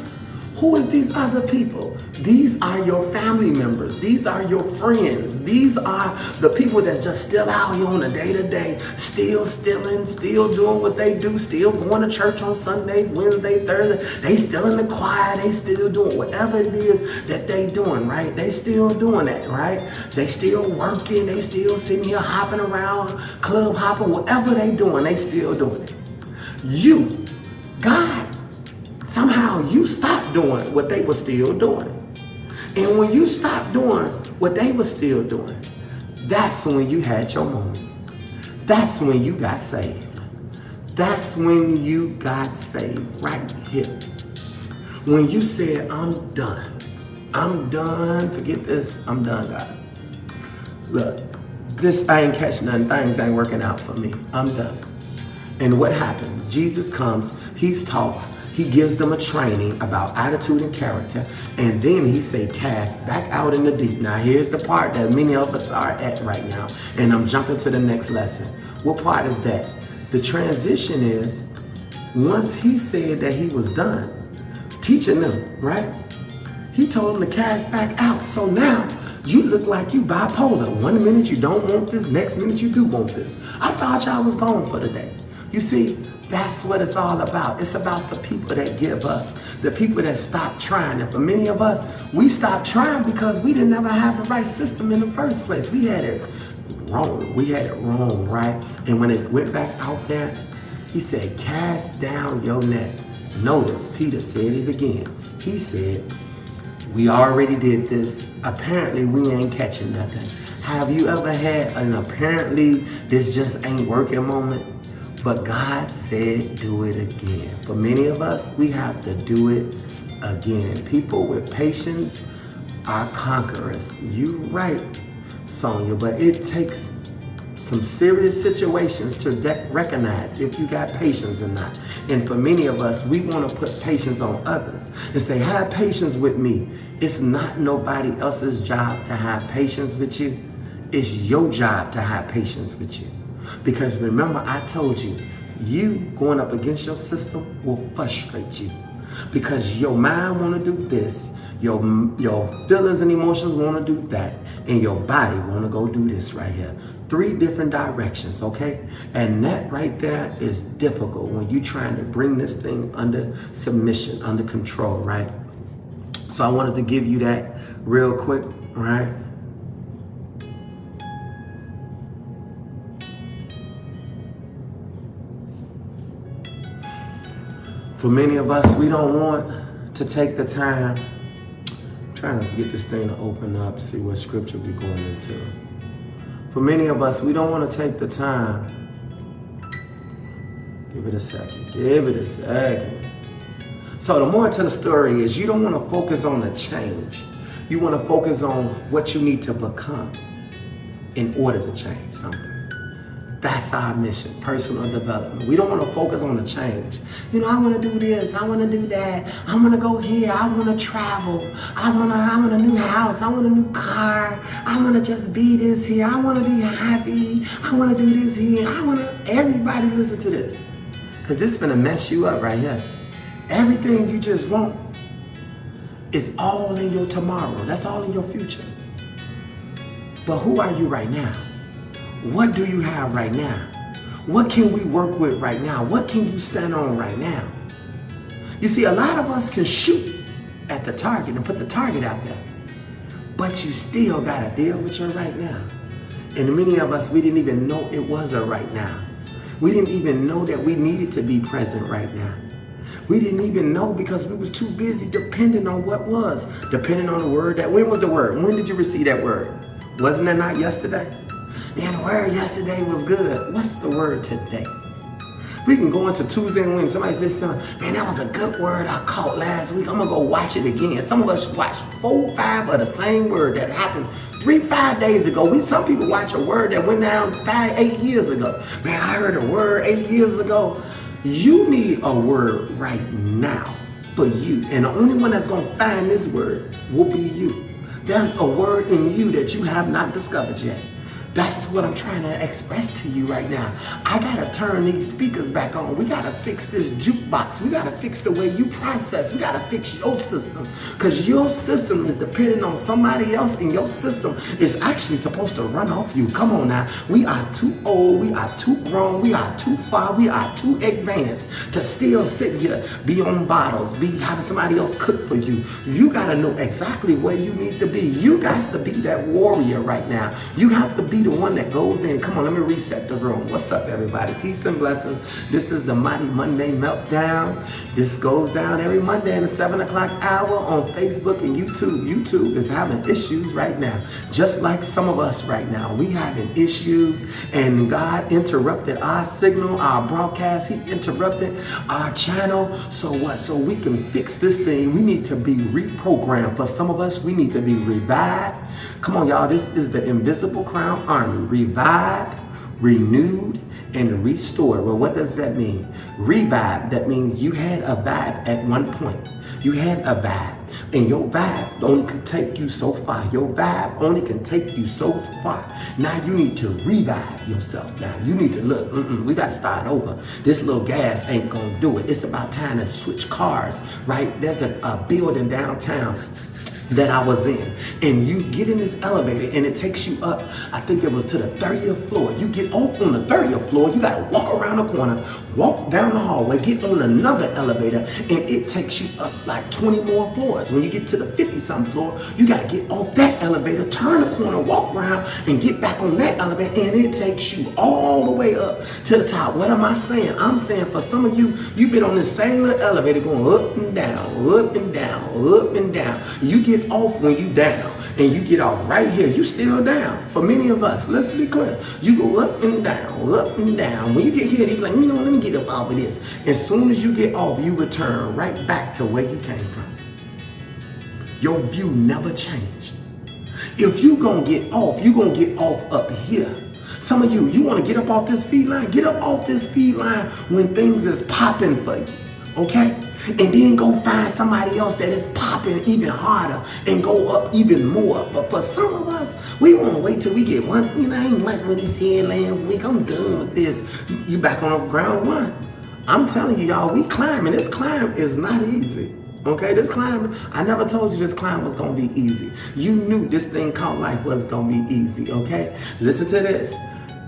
Who is these other people? These are your family members. These are your friends. These are the people that's just still out here on a day-to-day, still stealing, still doing what they do, still going to church on Sundays, Wednesday, Thursday. They still in the choir. They still doing whatever it is that they doing, right? They still doing that, right? They still working. They still sitting here hopping around, club hopping, whatever they doing, they still doing it. You, God, somehow you stopped doing what they were still doing. And when you stopped doing what they were still doing, that's when you had your moment. That's when you got saved. That's when you got saved, right here. When you said, I'm done. I'm done. Forget this. I'm done, God. Look, I ain't catching nothing. Things ain't working out for me. I'm done. And what happened? Jesus comes. He talks. He gives them a training about attitude and character, and then he say, cast back out in the deep. Now here's the part that many of us are at right now, and I'm jumping to the next lesson. What part is that? The transition is, once he said that he was done teaching them, right? He told them to cast back out. So now you look like you bipolar. One minute you don't want this, next minute you do want this. I thought y'all was gone for the day. You see, that's what it's all about. It's about the people that give up, the people that stop trying. And for many of us, we stopped trying because we didn't ever have the right system in the first place. We had it wrong. We had it wrong, right? And when it went back out there, he said, cast down your nets. Notice, Peter said it again. He said, we already did this. Apparently, we ain't catching nothing. Have you ever had an apparently this just ain't working moment? But God said, do it again. For many of us, we have to do it again. People with patience are conquerors. You right, Sonia, but it takes some serious situations to recognize if you got patience or not. And for many of us, we want to put patience on others and say, have patience with me. It's not nobody else's job to have patience with you. It's your job to have patience with you. Because remember, I told you, you going up against your system will frustrate you. Because your mind want to do this, your feelings and emotions want to do that, and your body want to go do this right here. 3 different directions, okay? And that right there is difficult when you're trying to bring this thing under submission, under control, right? So I wanted to give you that real quick, right? For many of us, we don't want to take the time. I'm trying to get this thing to open up, see what scripture we're going into. For many of us, we don't want to take the time. Give it a second. Give it a second. So the more to the story is you don't want to focus on the change. You want to focus on what you need to become in order to change something. That's our mission, personal development. We don't want to focus on the change. You know, I want to do this, I want to do that, I want to go here, I want to travel, I want a new house, I want a new car, I want to just be this here, I want to be happy, I want to do this here, everybody listen to this. Because this is going to mess you up right here. Everything you just want is all in your tomorrow. That's all in your future. But who are you right now? What do you have right now? What can we work with right now? What can you stand on right now? You see, a lot of us can shoot at the target and put the target out there, but you still got to deal with your right now. And many of us, we didn't even know it was a right now. We didn't even know that we needed to be present right now. We didn't even know because we was too busy depending on what was. Depending on the word when was the word? When did you receive that word? Wasn't that not yesterday? And the word yesterday was good. What's the word today? We can go into Tuesday and Wednesday. Somebody says something, man, that was a good word I caught last week. I'm going to go watch it again. Some of us watch 4, 5 of the same word that happened 3, 5 days ago. Some people watch a word that went down 5, 8 years ago. Man, I heard a word 8 years ago. You need a word right now for you. And the only one that's going to find this word will be you. There's a word in you that you have not discovered yet. That's what I'm trying to express to you right now. I gotta turn these speakers back on. We gotta fix this jukebox. We gotta fix the way you process. We gotta fix your system. Because your system is dependent on somebody else, and your system is actually supposed to run off you. Come on now. We are too old. We are too grown. We are too far. We are too advanced to still sit here, be on bottles, be having somebody else cook for you. You gotta know exactly where you need to be. You got to be that warrior right now. You have to be the one that goes in. Come on, let me reset the room. What's up, everybody? Peace and blessings. This is the Mighty Monday Meltdown. This goes down every Monday in the 7 o'clock hour on Facebook and YouTube. YouTube is having issues right now, just like some of us right now. We having issues, and God interrupted our signal, our broadcast. He interrupted our channel. So what? So we can fix this thing. We need to be reprogrammed. For some of us, we need to be revived. Come on, y'all. This is the Invisible Crown Army. Revived, renewed, and restored. Well, what does that mean? Revive, that means you had a vibe at one point. You had a vibe, and your vibe only could take you so far. Your vibe only can take you so far. Now you need to revive yourself. Now you need to look, we got to start over. This little gas ain't going to do it. It's about time to switch cars, right? There's a building downtown that I was in, and you get in this elevator and it takes you up, I think it was to the 30th floor. You get off on the 30th floor, you gotta walk around the corner, walk down the hallway, get on another elevator, and it takes you up like 20 more floors. When you get to the 50-something floor, you gotta get off that elevator, turn the corner, walk around, and get back on that elevator, and it takes you all the way up to the top. What am I saying? I'm saying for some of you, you've been on this same little elevator going up and down, up and down, up and down. You get off when you down, and you get off right here, you still down. For many of us, let's be clear, you go up and down, up and down. When you get here, you're like, you know, let me get up off of this. As soon as you get off, you return right back to where you came from. Your view never changed. If you gonna get off, you gonna get off up here. Some of you want to get up off this feed line, get up off this feed line when things is popping for you, okay? And then go find somebody else that is popping even harder and go up even more. But for some of us, we want to wait till we get one. You know, I ain't like when he said last week, I'm done with this. You back on ground one. I'm telling you, y'all, we climbing. This climb is not easy. Okay, this climb, I never told you this climb was gonna be easy. You knew this thing called life was gonna be easy, okay? Listen to this.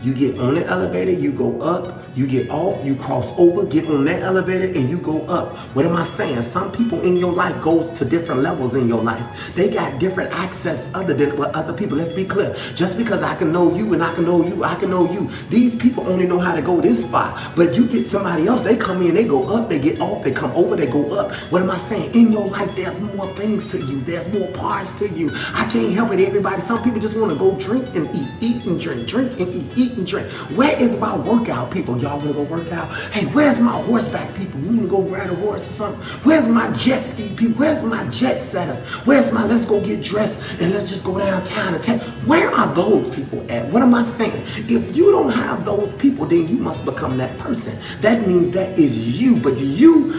You get on the elevator, you go up, you get off, you cross over, get on that elevator, and you go up. What am I saying? Some people in your life goes to different levels in your life. They got different access other than what other people. Let's be clear. Just because I can know you and I can know you, I can know you. These people only know how to go this far. But you get somebody else, they come in, they go up, they get off, they come over, they go up. What am I saying? In your life, there's more things to you. There's more parts to you. I can't help it, everybody. Some people just want to go drink and eat and drink and eat and drink. Where is my workout, people? Y'all want to go work out? Hey, where's my horseback, people? You want to go ride a horse or something? Where's my jet ski, people? Where's my jet setters? Where's my let's go get dressed and let's just go downtown and take? Where are those people at? What am I saying? If you don't have those people, then you must become that person. That means that is you, but you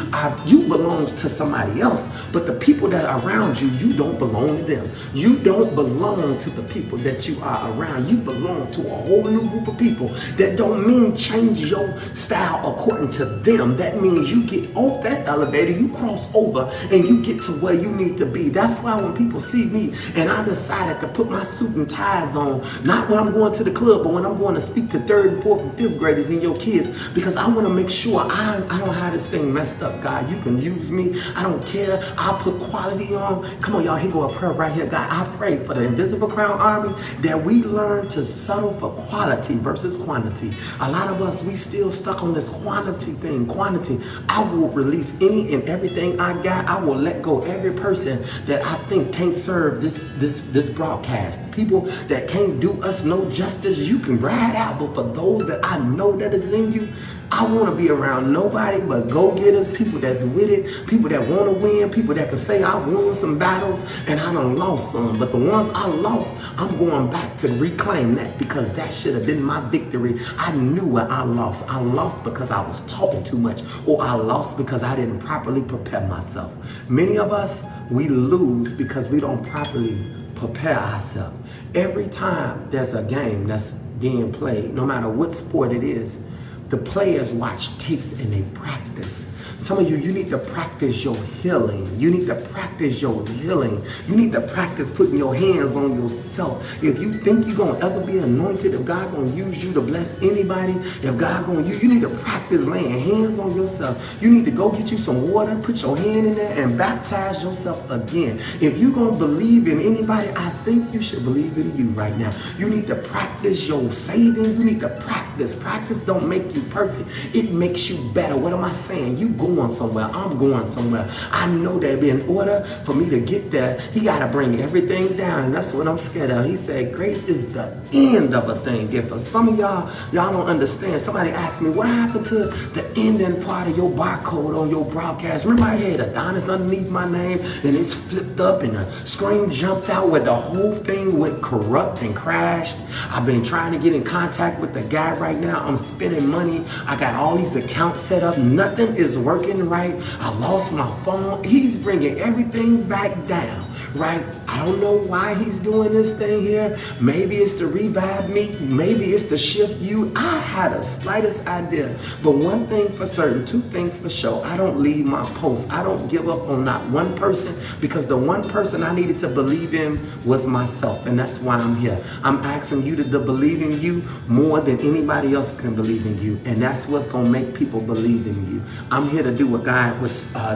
belongs to somebody else. But the people that are around you, you don't belong to them. You don't belong to the people that you are around. You belong to a whole new group of people. That don't mean change your style according to them. That means you get off that elevator, you cross over, and you get to where you need to be. That's why when people see me and I decided to put my suit and ties on, not when I'm going to the club, but when I'm going to speak to 3rd and 4th and 5th graders and your kids, because I want to make sure I don't have this thing messed up, God. You can use me. I don't care. I'll put quality on. Come on, y'all. Here go a prayer right here, God. I pray for the Invisible Crown Army that we learn to settle for quality versus quantity. A lot of us, we still stuck on this quantity thing. Quantity. I will release any and everything I got. I will let go every person that I think can't serve this broadcast. People that can't do us no justice. You can ride out, but for those that I know that is in you, I want to be around nobody but go-getters, people that's with it, people that want to win, people that can say I won some battles and I done lost some. But the ones I lost, I'm going back to reclaim that because that should have been my victory. I knew where I lost. I lost because I was talking too much, or I lost because I didn't properly prepare myself. Many of us, we lose because we don't properly prepare ourselves. Every time there's a game that's being played, no matter what sport it is, the players watch tapes and they practice. Some of you, you need to practice your healing. You need to practice your healing. You need to practice putting your hands on yourself. If you think you're going to ever be anointed, if God going to use you to bless anybody, if God going to use you, need to practice laying hands on yourself. You need to go get you some water, put your hand in there, and baptize yourself again. If you're going to believe in anybody, I think you should believe in you right now. You need to practice your saving. You need to practice. Practice don't make you perfect. It makes you better. What am I saying? You going somewhere. I'm going somewhere. I know that in order for me to get there, he got to bring everything down. And that's what I'm scared of. He said, great is the end of a thing. And for some of y'all don't understand. Somebody asked me, what happened to the ending part of your barcode on your broadcast? Remember I had Adonis underneath my name and it's flipped up and the screen jumped out where the whole thing went corrupt and crashed. I've been trying to get in contact with the guy right now. I'm spending money. I got all these accounts set up. Nothing is working right. I lost my phone. He's bringing everything back down, right? I don't know why he's doing this thing here. Maybe it's to revive me. Maybe it's to shift you. I had the slightest idea. But one thing for certain, two things for sure. I don't leave my post. I don't give up on not one person, because the one person I needed to believe in was myself. And that's why I'm here. I'm asking you to believe in you more than anybody else can believe in you. And that's what's going to make people believe in you. I'm here to do what God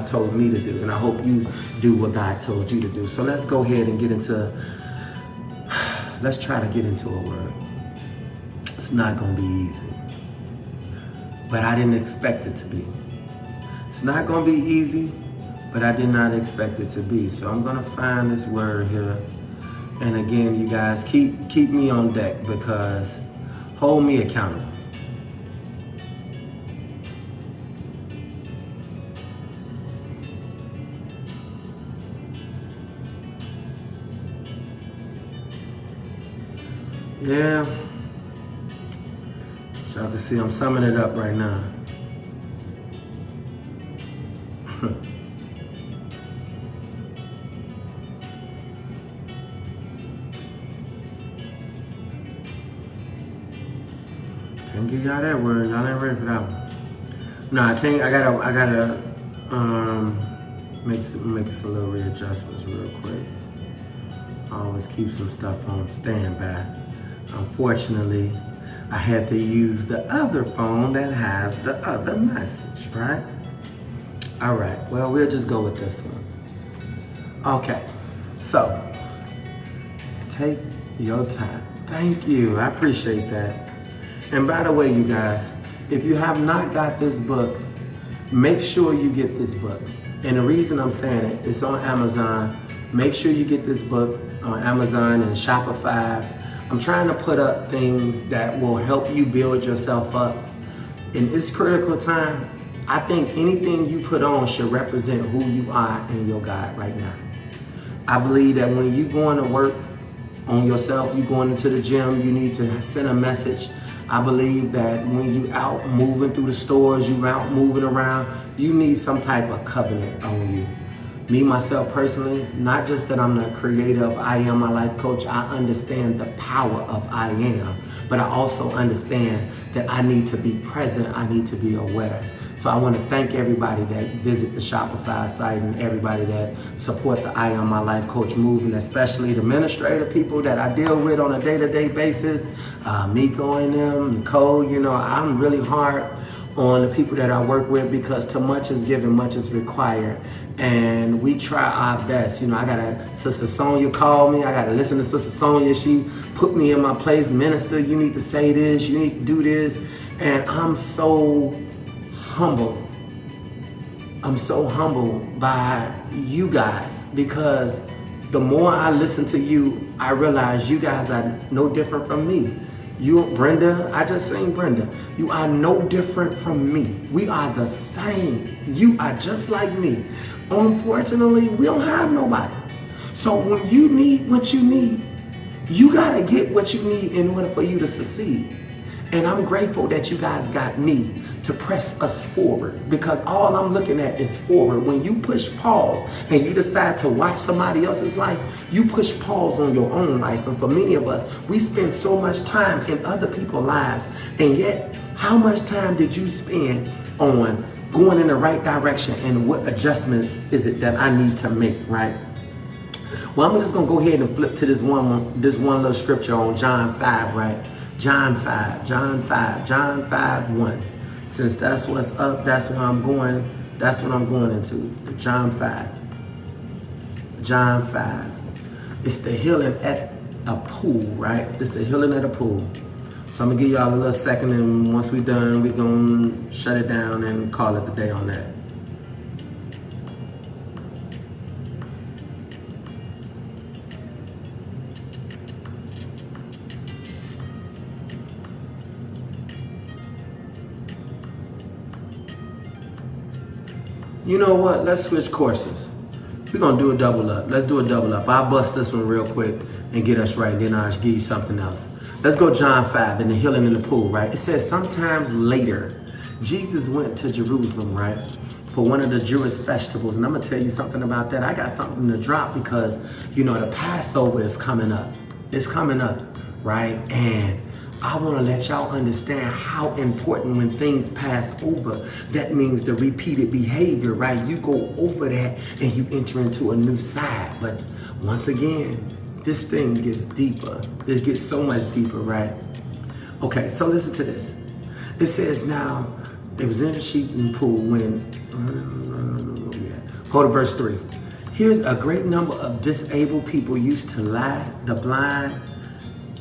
told me to do. And I hope you do what God told you to do. So let's go ahead and let's try to get into a word. It's not going to be easy, but I didn't expect it to be. It's not going to be easy, but I did not expect it to be. So I'm going to find this word here. And again, you guys, keep me on deck, because hold me accountable. Yeah, so y'all can see I'm summing it up right now. Can't give y'all that word. Y'all ain't ready for that one. No, I can't. I gotta make some little readjustments real quick. I always keep some stuff on standby. Unfortunately, I had to use the other phone that has the other message, right? All right, well, we'll just go with this one. Okay, so take your time. Thank you, I appreciate that. And by the way, you guys, if you have not got this book, make sure you get this book. And the reason I'm saying it, it's on Amazon. Make sure you get this book on Amazon and Shopify. I'm trying to put up things that will help you build yourself up. In this critical time, I think anything you put on should represent who you are in your God right now. I believe that when you're going to work on yourself, you're going into the gym, you need to send a message. I believe that when you out moving through the stores, you out moving around, you need some type of covenant on you. Me, myself personally, not just that I'm the creator of I Am My Life Coach, I understand the power of I am, but I also understand that I need to be present, I need to be aware. So I want to thank everybody that visit the Shopify site and everybody that support the I Am My Life Coach movement, especially the administrative people that I deal with on a day-to-day basis. Miko and them, Nicole, you know, I'm really hard on the people that I work with because too much is given, much is required. And we try our best. You know, I got a Sister Sonia call me. I got to listen to Sister Sonia. She put me in my place. Minister, you need to say this. You need to do this. And I'm so humble. I'm so humbled by you guys because the more I listen to you, I realize you guys are no different from me. You, Brenda, I just seen Brenda. You are no different from me. We are the same. You are just like me. Unfortunately, we don't have nobody. So when you need what you need, you gotta get what you need in order for you to succeed. And I'm grateful that you guys got me to press us forward because all I'm looking at is forward. When you push pause and you decide to watch somebody else's life, you push pause on your own life. And for many of us, we spend so much time in other people's lives. And yet, how much time did you spend on going in the right direction and what adjustments is it that I need to make, right? Well, I'm just gonna go ahead and flip to this one little scripture on John 5, right? John 5, 1. Since that's what's up, that's where I'm going, that's what I'm going into. John 5. It's the healing at a pool, right? It's the healing at a pool. So I'm gonna give y'all a little second, and once we're done, we're gonna shut it down and call it the day on that. You know what? Let's switch courses. We're gonna do a double up. Let's do a double up. I'll bust this one real quick and get us right. Then I'll give you something else. Let's go John 5 in the healing in the pool, right? It says sometimes later, Jesus went to Jerusalem, right? For one of the Jewish festivals. And I'm gonna tell you something about that. I got something to drop because, you know, the Passover is coming up. It's coming up, right? And I want to let y'all understand how important when things pass over, that means the repeated behavior, right? You go over that and you enter into a new side. But once again, this thing gets deeper. It gets so much deeper, right? Okay, so listen to this. It says now, it was in the sheeping pool when, hold to verse 3. Here's a great number of disabled people used to lie, the blind,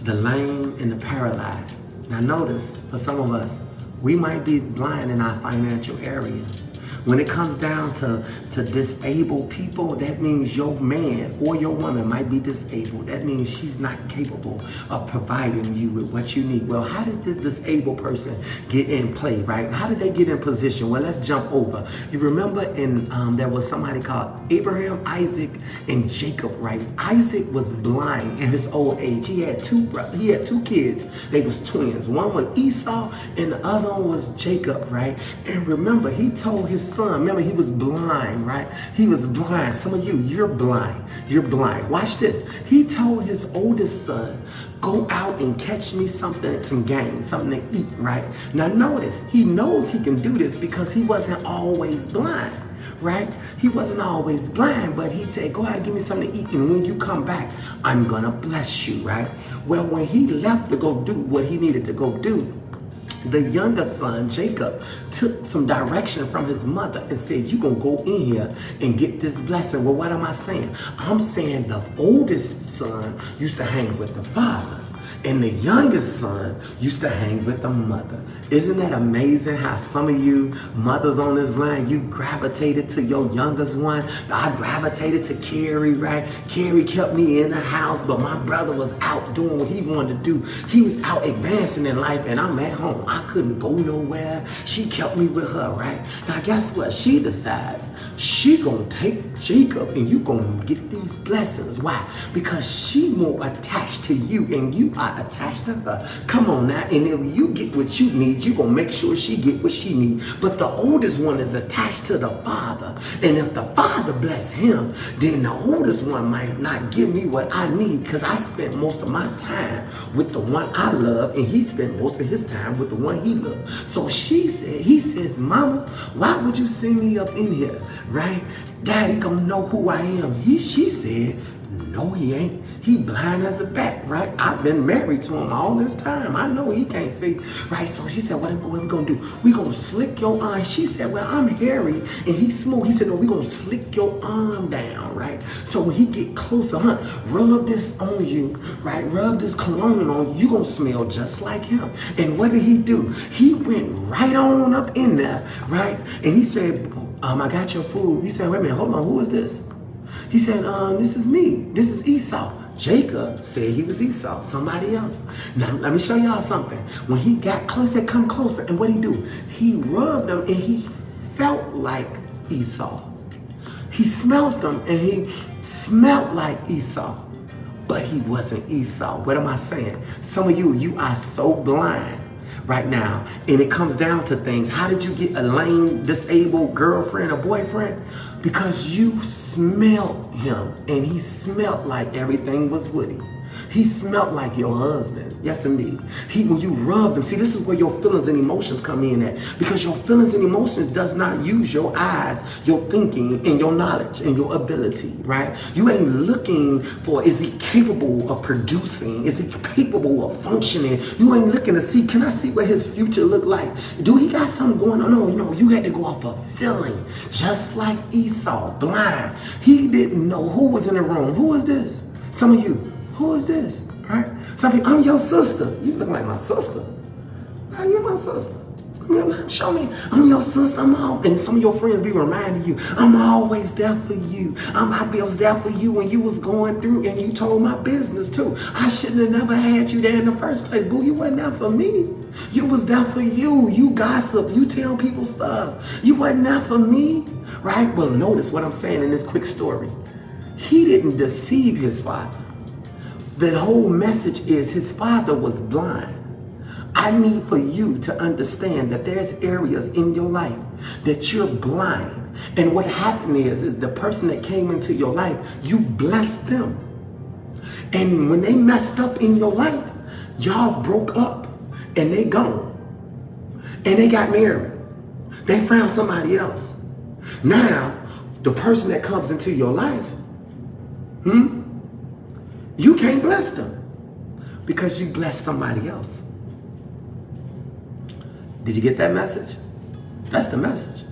the lame, and the paralyzed. Now notice, for some of us, we might be blind in our financial area. When it comes down to disabled people, that means your man or your woman might be disabled. That means she's not capable of providing you with what you need. Well, how did this disabled person get in play, right? How did they get in position? Well, let's jump over. You remember there was somebody called Abraham, Isaac, and Jacob, right? Isaac was blind in his old age. He had two kids. They was twins. One was Esau and the other one was Jacob, right? And remember, he told his son, remember, he was blind, right? He was blind. Some of you, you're blind. You're blind. Watch this. He told his oldest son, go out and catch me something, some game, something to eat, right? Now notice, he knows he can do this because he wasn't always blind. right? He wasn't always blind, but he said, go out and give me something to eat, and when you come back, I'm gonna bless you, right? Well, when he left to go do what he needed to go do, the younger son, Jacob, took some direction from his mother and said, you're going to go in here and get this blessing. Well, what am I saying? I'm saying the oldest son used to hang with the father, and the youngest son used to hang with the mother. Isn't that amazing how some of you mothers on this line, you gravitated to your youngest one? I gravitated to Carrie, right? Carrie kept me in the house, but my brother was out doing what he wanted to do. He was out advancing in life, and I'm at home. I couldn't go nowhere. She kept me with her, right? Now, guess what? She decides she gonna take Jacob, and you gonna get these blessings. Why? Because she more attached to you, and you are attached to her. Come on now, and if you get what you need, you gonna make sure she get what she need. But the oldest one is attached to the father, and if the father bless him, then the oldest one might not give me what I need, because I spent most of my time with the one I love, and he spent most of his time with the one he loved. So he says, Mama, why would you send me up in here, right? Daddy gonna know who I am. She said, no, he ain't. He blind as a bat, right? I've been married to him all this time. I know he can't see, right? So she said, what are we gonna do? We gonna slick your arm. She said, well, I'm hairy and he's smooth. He said, no, we gonna slick your arm down, right? So when he get closer, rub this on you, right? Rub this cologne on you. You gonna smell just like him. And what did he do? He went right on up in there, right? And he said, I got your food. He said, wait a minute, hold on, who is this? He said, this is me. This is Esau. Jacob said he was Esau, somebody else. Now, let me show y'all something. When he got closer, come closer, and what he do? He rubbed them, and he felt like Esau. He smelled them, and he smelled like Esau, but he wasn't Esau. What am I saying? Some of you are so blind right now, and it comes down to things. How did you get a lame, disabled girlfriend or boyfriend? Because you smelled him, and he smelled like everything was woody. He smelled like your husband. Yes, indeed. When you rubbed him, see, this is where your feelings and emotions come in at. Because your feelings and emotions does not use your eyes, your thinking, and your knowledge, and your ability, right? You ain't looking for, is he capable of producing? Is he capable of functioning? You ain't looking to see, can I see what his future look like? Do he got something going on? No, you had to go off of feeling. Just like Esau, blind. He didn't know who was in the room. Who is this? Some of you. Who is this, right? Some people, I'm your sister. You look like my sister. How you my sister? Show me, I'm your sister. And some of your friends be reminding you, I'm always there for you. I was there for you when you was going through, and you told my business too. I shouldn't have never had you there in the first place, boo. You wasn't there for me. You was there for you. You gossip. You tell people stuff. You wasn't there for me, right? Well, notice what I'm saying in this quick story. He didn't deceive his father. The whole message is his father was blind. I need for you to understand that there's areas in your life that you're blind. And what happened is the person that came into your life, you blessed them. And when they messed up in your life, y'all broke up and they gone. And they got married. They found somebody else. Now, the person that comes into your life, you can't bless them because you blessed somebody else. Did you get that message? That's the message.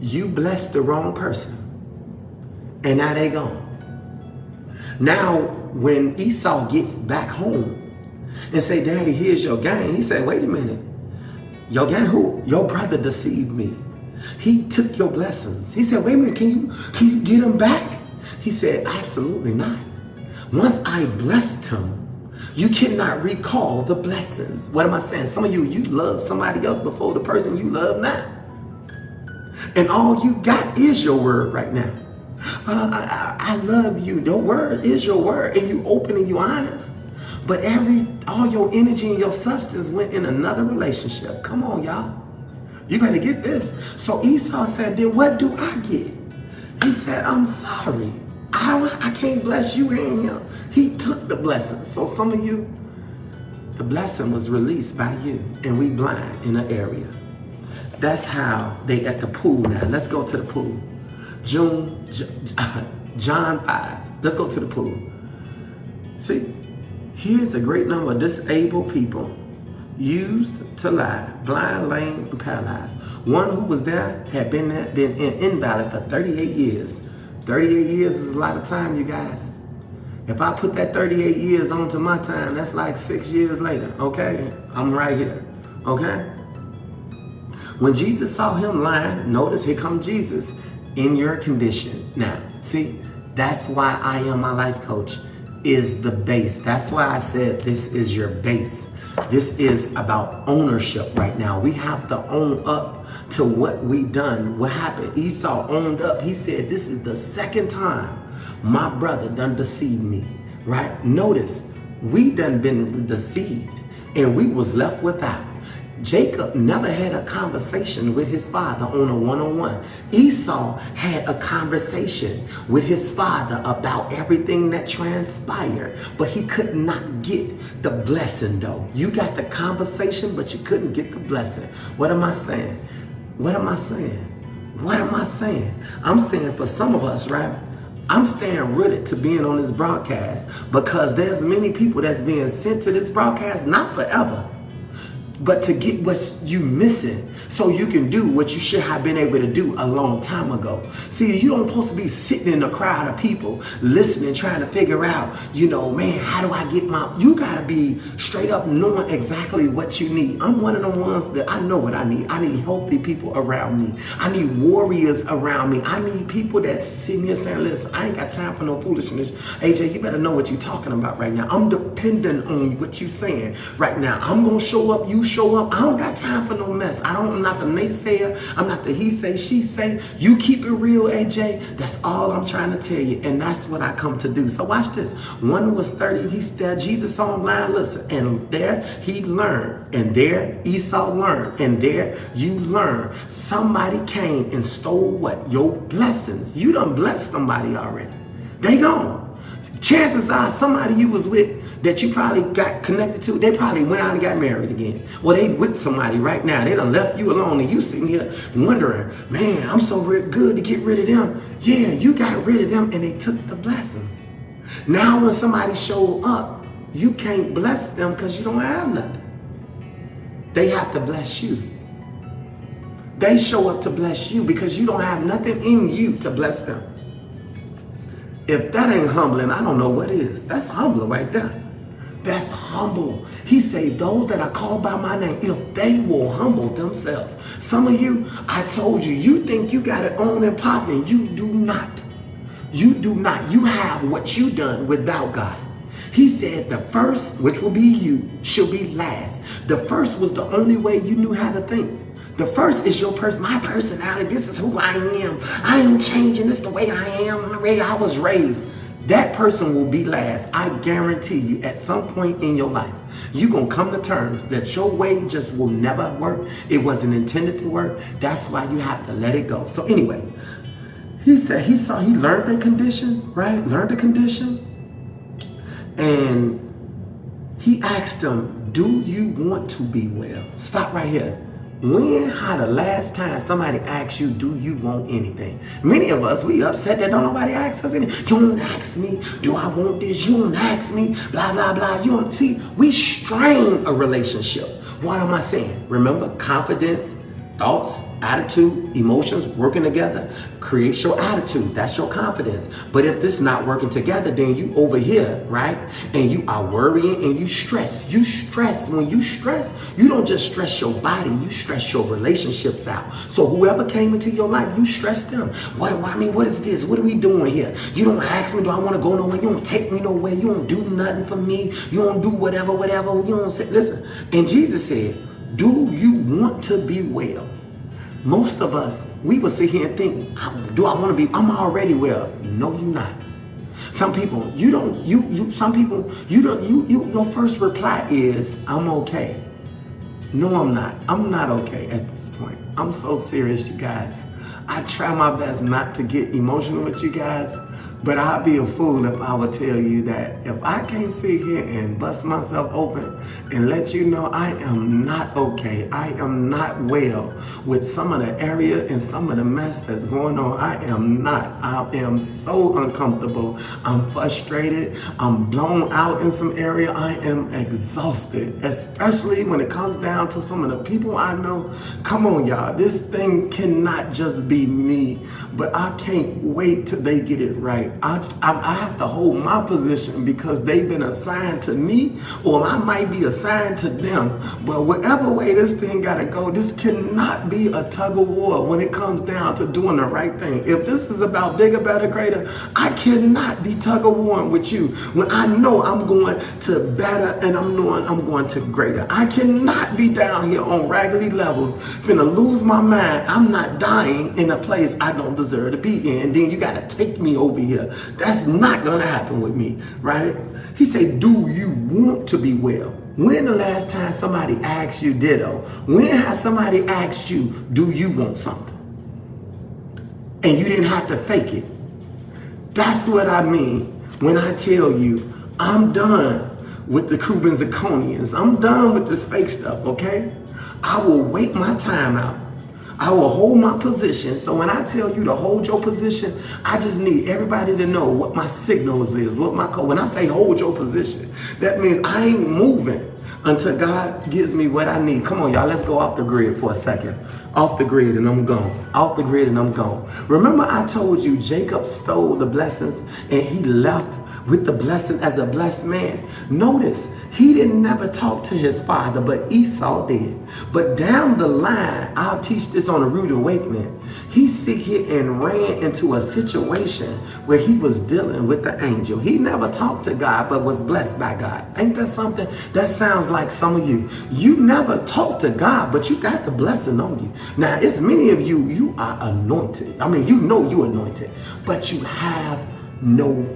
You blessed the wrong person, and now they gone. Now, when Esau gets back home and say, Daddy, here's your gang, he said, wait a minute. Your gang who? Your brother deceived me. He took your blessings. He said, wait a minute, can you get them back? He said, absolutely not. Once I blessed him, you cannot recall the blessings. What am I saying? Some of you love somebody else before the person you love now. And all you got is your word right now. I love you. Your word is your word. And you open and you honest. But all your energy and your substance went in another relationship. Come on, y'all. You better get this. So Esau said, then what do I get? He said, I'm sorry. I can't bless you and him. He took the blessing. So some of you, the blessing was released by you, and we blind in an area. That's how they at the pool now. Let's go to the pool. John 5. Let's go to the pool. See, here's a great number of disabled people used to lie, blind, lame, and paralyzed. One who was there had been invalid for 38 years. 38 years is a lot of time, you guys. If I put that 38 years onto my time, that's like 6 years later, okay? I'm right here, okay? When Jesus saw him lying, notice here comes Jesus in your condition. Now, see, that's why I Am My Life Coach is the base. That's why I said this is your base. This is about ownership right now. We have to own up to what we done. What happened? Esau owned up. He said, this is the second time my brother done deceived me, right? Notice, we done been deceived and we was left without. Jacob never had a conversation with his father on a one-on-one. Esau had a conversation with his father about everything that transpired, but he could not get the blessing though. You got the conversation, but you couldn't get the blessing. What am I saying? What am I saying? What am I saying? I'm saying for some of us, right? I'm staying rooted to being on this broadcast because there's many people that's being sent to this broadcast, not forever, but to get what you missing so you can do what you should have been able to do a long time ago. See, you don't supposed to be sitting in a crowd of people listening, trying to figure out, you know, man, how do I get my, you gotta be straight up knowing exactly what you need. I'm one of the ones that I know what I need. I need healthy people around me. I need warriors around me. I need people that sitting here saying, listen, I ain't got time for no foolishness. AJ, you better know what you're talking about right now. I'm dependent on what you're saying right now. I'm gonna show up, you show up. I don't got time for no mess. I'm not the naysayer. I'm not the he say, she say. You keep it real, AJ. That's all I'm trying to tell you. And that's what I come to do. So watch this. One was 30. He said, Jesus saw him blind, listen. And there he learned. And there Esau learned. And there you learn. Somebody came and stole what? Your blessings. You done blessed somebody already. They gone. Chances are somebody you was with that you probably got connected to, they probably went out and got married again. Well, they with somebody right now. They done left you alone and you sitting here wondering, man, I'm so good to get rid of them. Yeah, you got rid of them and they took the blessings. Now when somebody show up, you can't bless them because you don't have nothing. They have to bless you. They show up to bless you because you don't have nothing in you to bless them. If that ain't humbling, I don't know what is. That's humble right there. That's humble. He say, those that are called by my name, if they will humble themselves. Some of you, I told you, you think you got it on and popping. You do not. You do not. You have what you done without God. He said the first, which will be you, shall be last. The first was the only way you knew how to think. The first is your my personality. This is who I am. I ain't changing. This is the way I am, the way I was raised. That person will be last. I guarantee you at some point in your life, you're going to come to terms that your way just will never work. It wasn't intended to work. That's why you have to let it go. So anyway, he said he learned the condition, right? Learned the condition. And he asked him, do you want to be well? Stop right here. When, how the last time somebody asked you, do you want anything? Many of us, we upset that don't nobody ask us anything. You don't ask me, do I want this? You don't ask me, blah, blah, blah. You don't see, we strain a relationship. What am I saying? Remember, confidence, thoughts, attitude, emotions working together creates your attitude. That's your confidence. But if this is not working together, then you over here, right? And you are worrying and you stress. You stress. When you stress, you don't just stress your body, you stress your relationships out. So whoever came into your life, you stress them. What is this? What are we doing here? You don't ask me, do I want to go nowhere? You don't take me nowhere. You don't do nothing for me. You don't do whatever. You don't say, listen. And Jesus said, do you want to be well? Most of us, we will sit here and think, do I want to be, I'm already well. No, you're not. Some people, your first reply is, I'm okay. No, I'm not. I'm not okay at this point. I'm so serious, you guys. I try my best not to get emotional with you guys, But I'd be a fool if I would tell you that if I can't sit here and bust myself open and let you know I am not okay, I am not well with some of the area and some of the mess that's going on. I am so uncomfortable. I'm frustrated. I'm blown out in some area. I am exhausted, especially when it comes down to some of the people I know. Come on, y'all. This thing cannot just be me, but I can't wait till they get it right. I have to hold my position because they've been assigned to me, or I might be assigned to them. But whatever way this thing gotta go, this cannot be a tug of war when it comes down to doing the right thing. If this is about bigger, better, greater, I cannot be tug of warring with you when I know I'm going to better and I'm knowing I'm going to greater. I cannot be down here on raggedy levels, finna lose my mind. I'm not dying in a place I don't deserve to be in. And then you gotta take me over here. That's not gonna happen with me, right? He said, do you want to be well? When the last time somebody asked you ditto? When has somebody asked you, do you want something? And you didn't have to fake it. That's what I mean when I tell you, I'm done with the Cubans and Conians. I'm done with this fake stuff, okay? I will wait my time out. I will hold my position. So when I tell you to hold your position, I just need everybody to know what my signals is, what my code. When I say hold your position, that means I ain't moving until God gives me what I need. Come on, y'all, let's go off the grid for a second. Off the grid and I'm gone. Off the grid and I'm gone. Remember I told you Jacob stole the blessings and he left with the blessing as a blessed man. Notice, he didn't never talk to his father, but Esau did. But down the line, I'll teach this on a rude awakening. He sit here and ran into a situation where he was dealing with the angel. He never talked to God, but was blessed by God. Ain't that something? That sounds like some of you. You never talked to God, but you got the blessing on you. Now, it's many of you, you are anointed. I mean, you know you're anointed, but you have no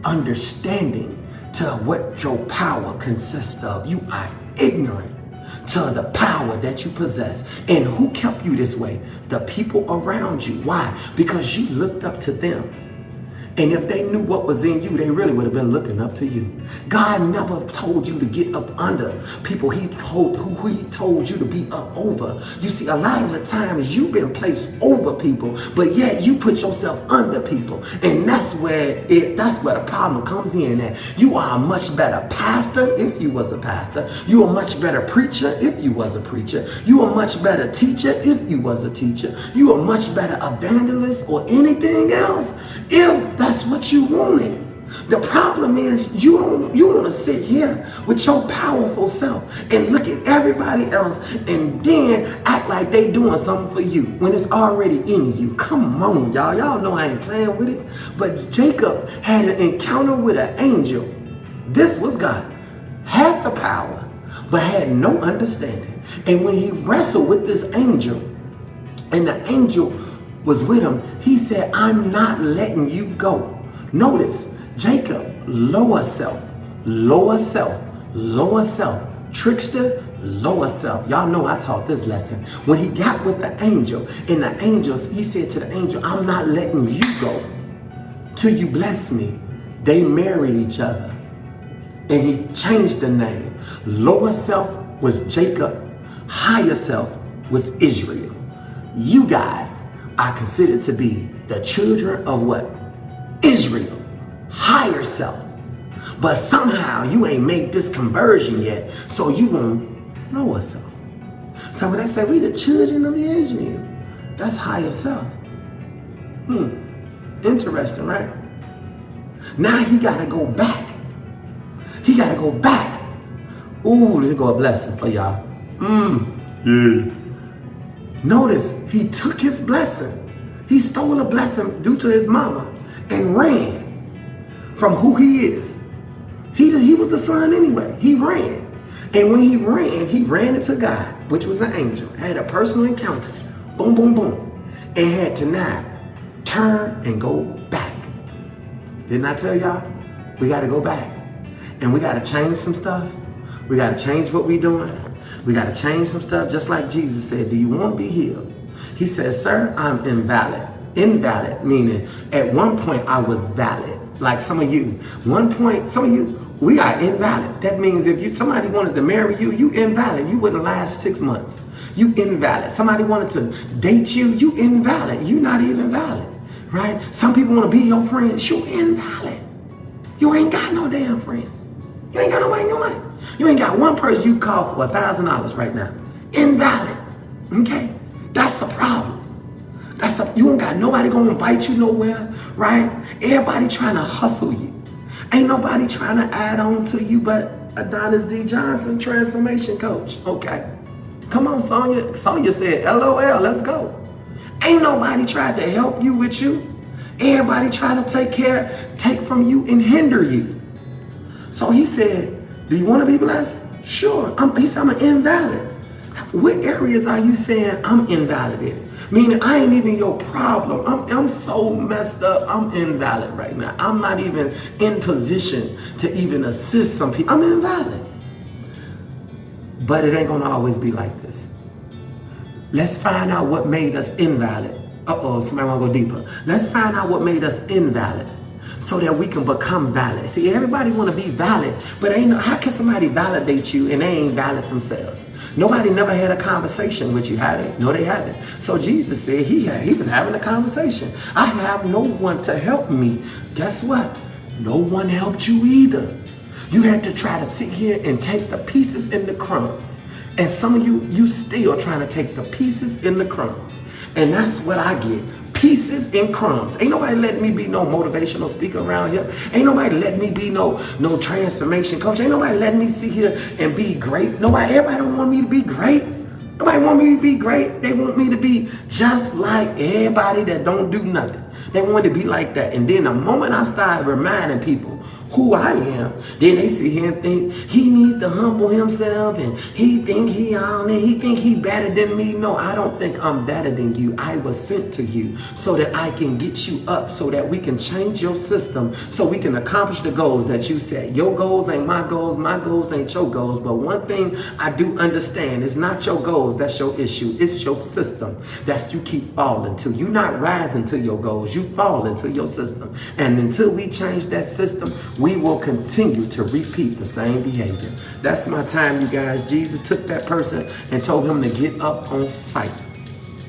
understanding to what your power consists of. You are ignorant to the power that you possess. And who kept you this way? The people around you. Why? Because you looked up to them. And if they knew what was in you, they really would have been looking up to you. God never told you to get up under people who he told you to be up over. You see, a lot of the times you've been placed over people, but yet you put yourself under people. And that's where the problem comes in at. You are a much better pastor if you was a pastor. You are a much better preacher if you was a preacher. You are a much better teacher if you was a teacher. You are a much better evangelist or anything else if that's what you wanted. The problem is you want to sit here with your powerful self and look at everybody else and then act like they doing something for you when it's already in you. Come on, y'all. Y'all know I ain't playing with it. But Jacob had an encounter with an angel. This was God. Had the power, but had no understanding. And when he wrestled with this angel, and the angel was with him, he said, I'm not letting you go. Notice, Jacob, lower self, lower self, lower self, trickster, lower self. Y'all know I taught this lesson. When he got with the angel, and the angels, he said to the angel, I'm not letting you go till you bless me. They married each other. And he changed the name. Lower self was Jacob. Higher self was Israel. You guys are considered to be the children of what? Israel. Higher self. But somehow you ain't made this conversion yet, so you want lower self. So when they say we the children of Israel, that's higher self. Interesting, right? Now he gotta go back. He gotta go back. Ooh, this go a blessing for y'all. Yeah. Notice he took his blessing. He stole a blessing due to his mama and ran from who he is. He was the son anyway. He ran. And when he ran into God, which was an angel, had a personal encounter. Boom, boom, boom. And had to now turn and go back. Didn't I tell y'all? We got to go back. And we got to change some stuff. We got to change what we doing. We got to change some stuff. Just like Jesus said, do you want to be healed? He said, sir, I'm invalid. invalid, meaning at one point I was valid. Like some of you, some of you, we are invalid. That means if somebody wanted to marry you, you invalid. You wouldn't last 6 months. You invalid. Somebody wanted to date you, you invalid. You not even valid, right? Some people want to be your friends, you invalid. You ain't got no damn friends. You ain't got nobody in your life. You ain't got one person you call for $1,000 right now. Invalid, okay? That's a problem. You don't got nobody gonna invite you nowhere, right? Everybody trying to hustle you. Ain't nobody trying to add on to you but Adonis D. Johnson, transformation coach. Okay. Come on, Sonia. Sonia said, LOL, let's go. Ain't nobody tried to help you with you. Everybody trying to take from you and hinder you. So he said, do you want to be blessed? Sure. He said, I'm an invalid. What areas are you saying I'm invalid in? Meaning I ain't even your problem. I'm so messed up. I'm invalid right now. I'm not even in position to even assist some people. I'm invalid. But it ain't gonna always be like this. Let's find out what made us invalid. Uh-oh, somebody wanna go deeper. Let's find out what made us invalid so that we can become valid. See, everybody wanna be valid, but how can somebody validate you and they ain't valid themselves? Nobody never had a conversation with you, had they? No, they haven't. So Jesus said he was having a conversation. I have no one to help me. Guess what? No one helped you either. You had to try to sit here and take the pieces and the crumbs. And some of you still trying to take the pieces and the crumbs. And that's what I get. Pieces and crumbs. Ain't nobody letting me be no motivational speaker around here. Ain't nobody letting me be no transformation coach. Ain't nobody letting me sit here and be great. Everybody don't want me to be great. Nobody want me to be great. They want me to be just like everybody that don't do nothing. They want to be like that. And then the moment I start reminding people who I am, then they sit here and think he needs to humble himself and he think he on it, he think he better than me. No, I don't think I'm better than you. I was sent to you so that I can get you up, so that we can change your system, so we can accomplish the goals that you set. Your goals ain't my goals ain't your goals. But one thing I do understand, it's not your goals, that's your issue. It's your system that you keep falling to. You're not rising to your goals, you fall into your system. And until we change that system, we will continue to repeat the same behavior. That's my time, you guys. Jesus took that person and told him to get up on sight.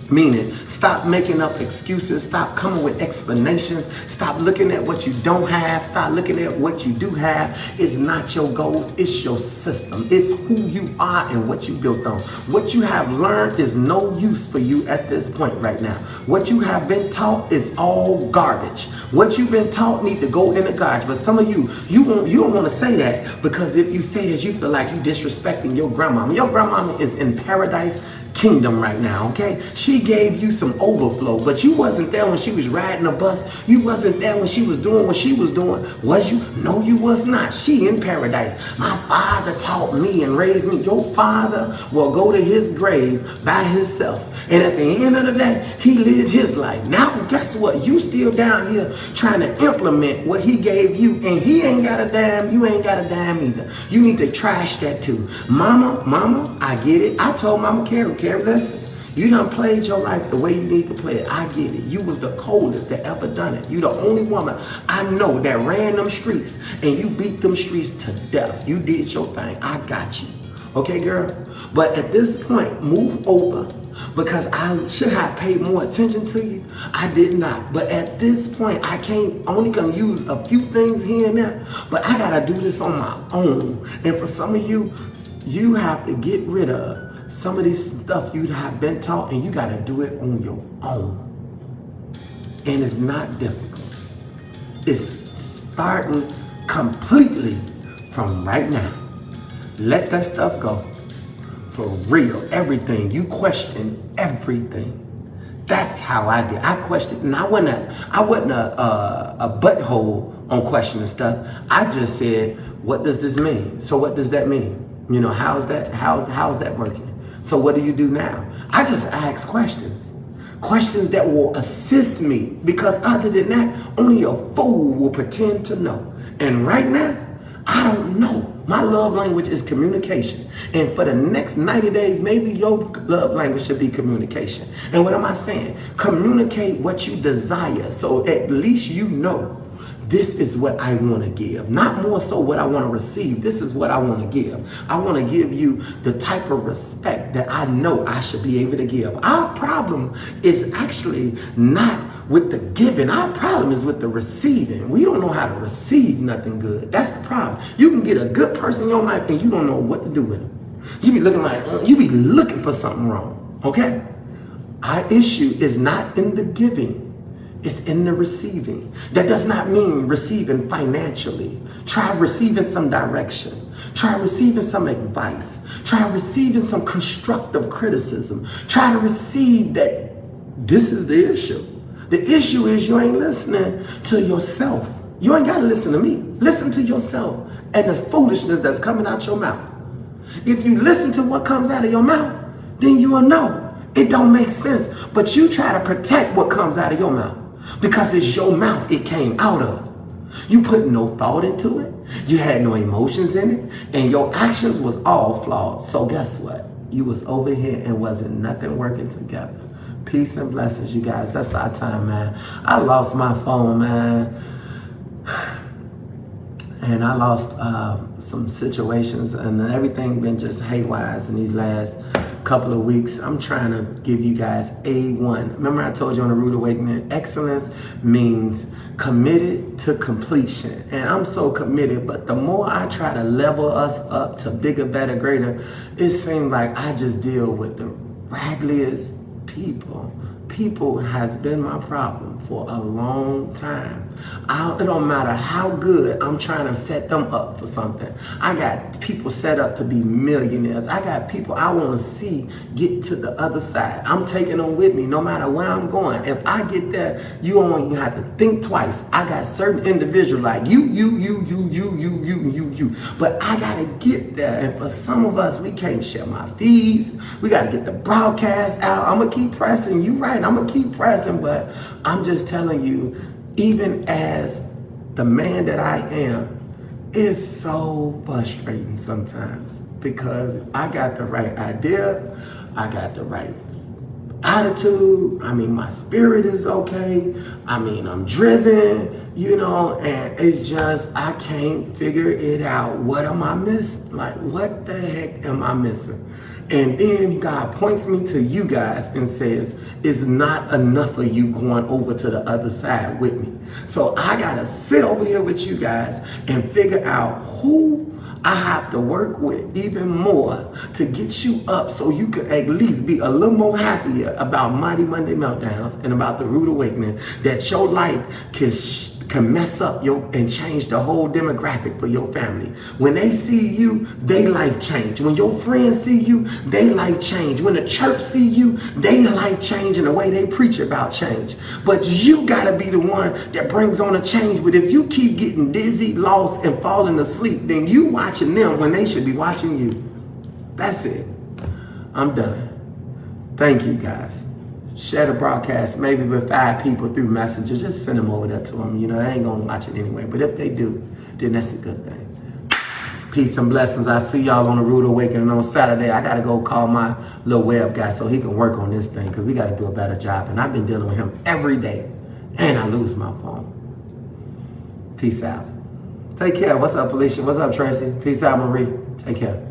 Meaning, stop making up excuses, stop coming with explanations, stop looking at what you don't have, stop looking at what you do have. It's not your goals, it's your system. It's who you are and what you built on. What you have learned is no use for you at this point right now. What you have been taught is all garbage. What you've been taught need to go in the garbage. But some of you don't want to say that, because if you say this, you feel like you disrespecting your grandmama. Your grandmama is in paradise kingdom right now, okay? She gave you some overflow, but you wasn't there when she was riding a bus. You wasn't there when she was doing what she was doing. Was you? No, you was not. She in paradise. My father taught me and raised me. Your father will go to his grave by himself. And at the end of the day, he lived his life. Now, guess what? You still down here trying to implement what he gave you, and he ain't got a dime. You ain't got a dime either. You need to trash that too. Mama, I get it. I told Mama Carrie, listen, you done played your life the way you need to play it. I get it. You was the coldest that ever done it. You the only woman I know that ran them streets, and you beat them streets to death. You did your thing. I got you. Okay, girl? But at this point, move over, because I should have paid more attention to you. I did not. But at this point, I only can use a few things here and there, but I gotta do this on my own. And for some of you, you have to get rid of some of this stuff you have been taught, and you got to do it on your own. And it's not difficult. It's starting completely from right now. Let that stuff go. For real, everything. You question everything. That's how I did. I questioned, and I wasn't a butthole on questioning stuff. I just said, what does this mean? So what does that mean? You know, how's that working? So what do you do now? I just ask questions. Questions that will assist me, because other than that, only a fool will pretend to know. And right now, I don't know. My love language is communication. And for the next 90 days, maybe your love language should be communication. And what am I saying? Communicate what you desire. So at least you know this is what I want to give. Not more so what I want to receive. This is what I want to give. I want to give you the type of respect that I know I should be able to give. Our problem is actually not with the giving. Our problem is with the receiving. We don't know how to receive nothing good. That's the problem. You can get a good person in your life and you don't know what to do with them. You be looking like, you be looking for something wrong, okay? Our issue is not in the giving. It's in the receiving. That does not mean receiving financially. Try receiving some direction. Try receiving some advice. Try receiving some constructive criticism. Try to receive that this is the issue. The issue is you ain't listening to yourself. You ain't got to listen to me. Listen to yourself and the foolishness that's coming out your mouth. If you listen to what comes out of your mouth, then you will know it don't make sense. But you try to protect what comes out of your mouth because it's your mouth it came out of. You put no thought into it. You had no emotions in it. And your actions was all flawed. So guess what? You was over here and wasn't nothing working together. Peace and blessings, you guys. That's our time, man. I lost my phone, man. And I lost some situations and everything been just haywire in these last couple of weeks. I'm trying to give you guys A1. Remember I told you on the Rude Awakening, excellence means committed to completion. And I'm so committed, but the more I try to level us up to bigger, better, greater, it seems like I just deal with the raggliest people. People has been my problem for a long time. It don't matter how good I'm trying to set them up for something. I got people set up to be millionaires. I got people I want to see get to the other side. I'm taking them with me no matter where I'm going. If I get there, you don't even have to think twice. I got certain individuals like you. But I got to get there. And for some of us, we can't share my feeds. We got to get the broadcast out. I'm going to keep pressing. You right. I'm going to keep pressing. But I'm just telling you, even as the man that I am, it's so frustrating sometimes because I got the right idea. I got the right attitude. I mean, my spirit is okay. I mean, I'm driven, you know, and it's just, I can't figure it out. What am I missing? Like, what the heck am I missing? And then God points me to you guys and says, it's not enough of you going over to the other side with me. So I got to sit over here with you guys and figure out who I have to work with even more to get you up so you can at least be a little more happier about Mighty Monday Meltdowns and about the Rude Awakening, that your life can mess up and change the whole demographic for your family. When they see you, they life change. When your friends see you, they life change. When the church see you, they life change in the way they preach about change. But you gotta be the one that brings on a change. But if you keep getting dizzy, lost, and falling asleep, then you watching them when they should be watching you. That's it. I'm done. Thank you, guys. Share the broadcast maybe with 5 people through Messenger. Just send them over there to them. You know, they ain't gonna watch it anyway. But if they do, then that's a good thing. Peace and blessings. I see y'all on the Rude Awakening on Saturday. I gotta go call my little web guy so he can work on this thing because we gotta do a better job. And I've been dealing with him every day. And I lose my phone. Peace out. Take care. What's up, Felicia? What's up, Tracy? Peace out, Marie. Take care.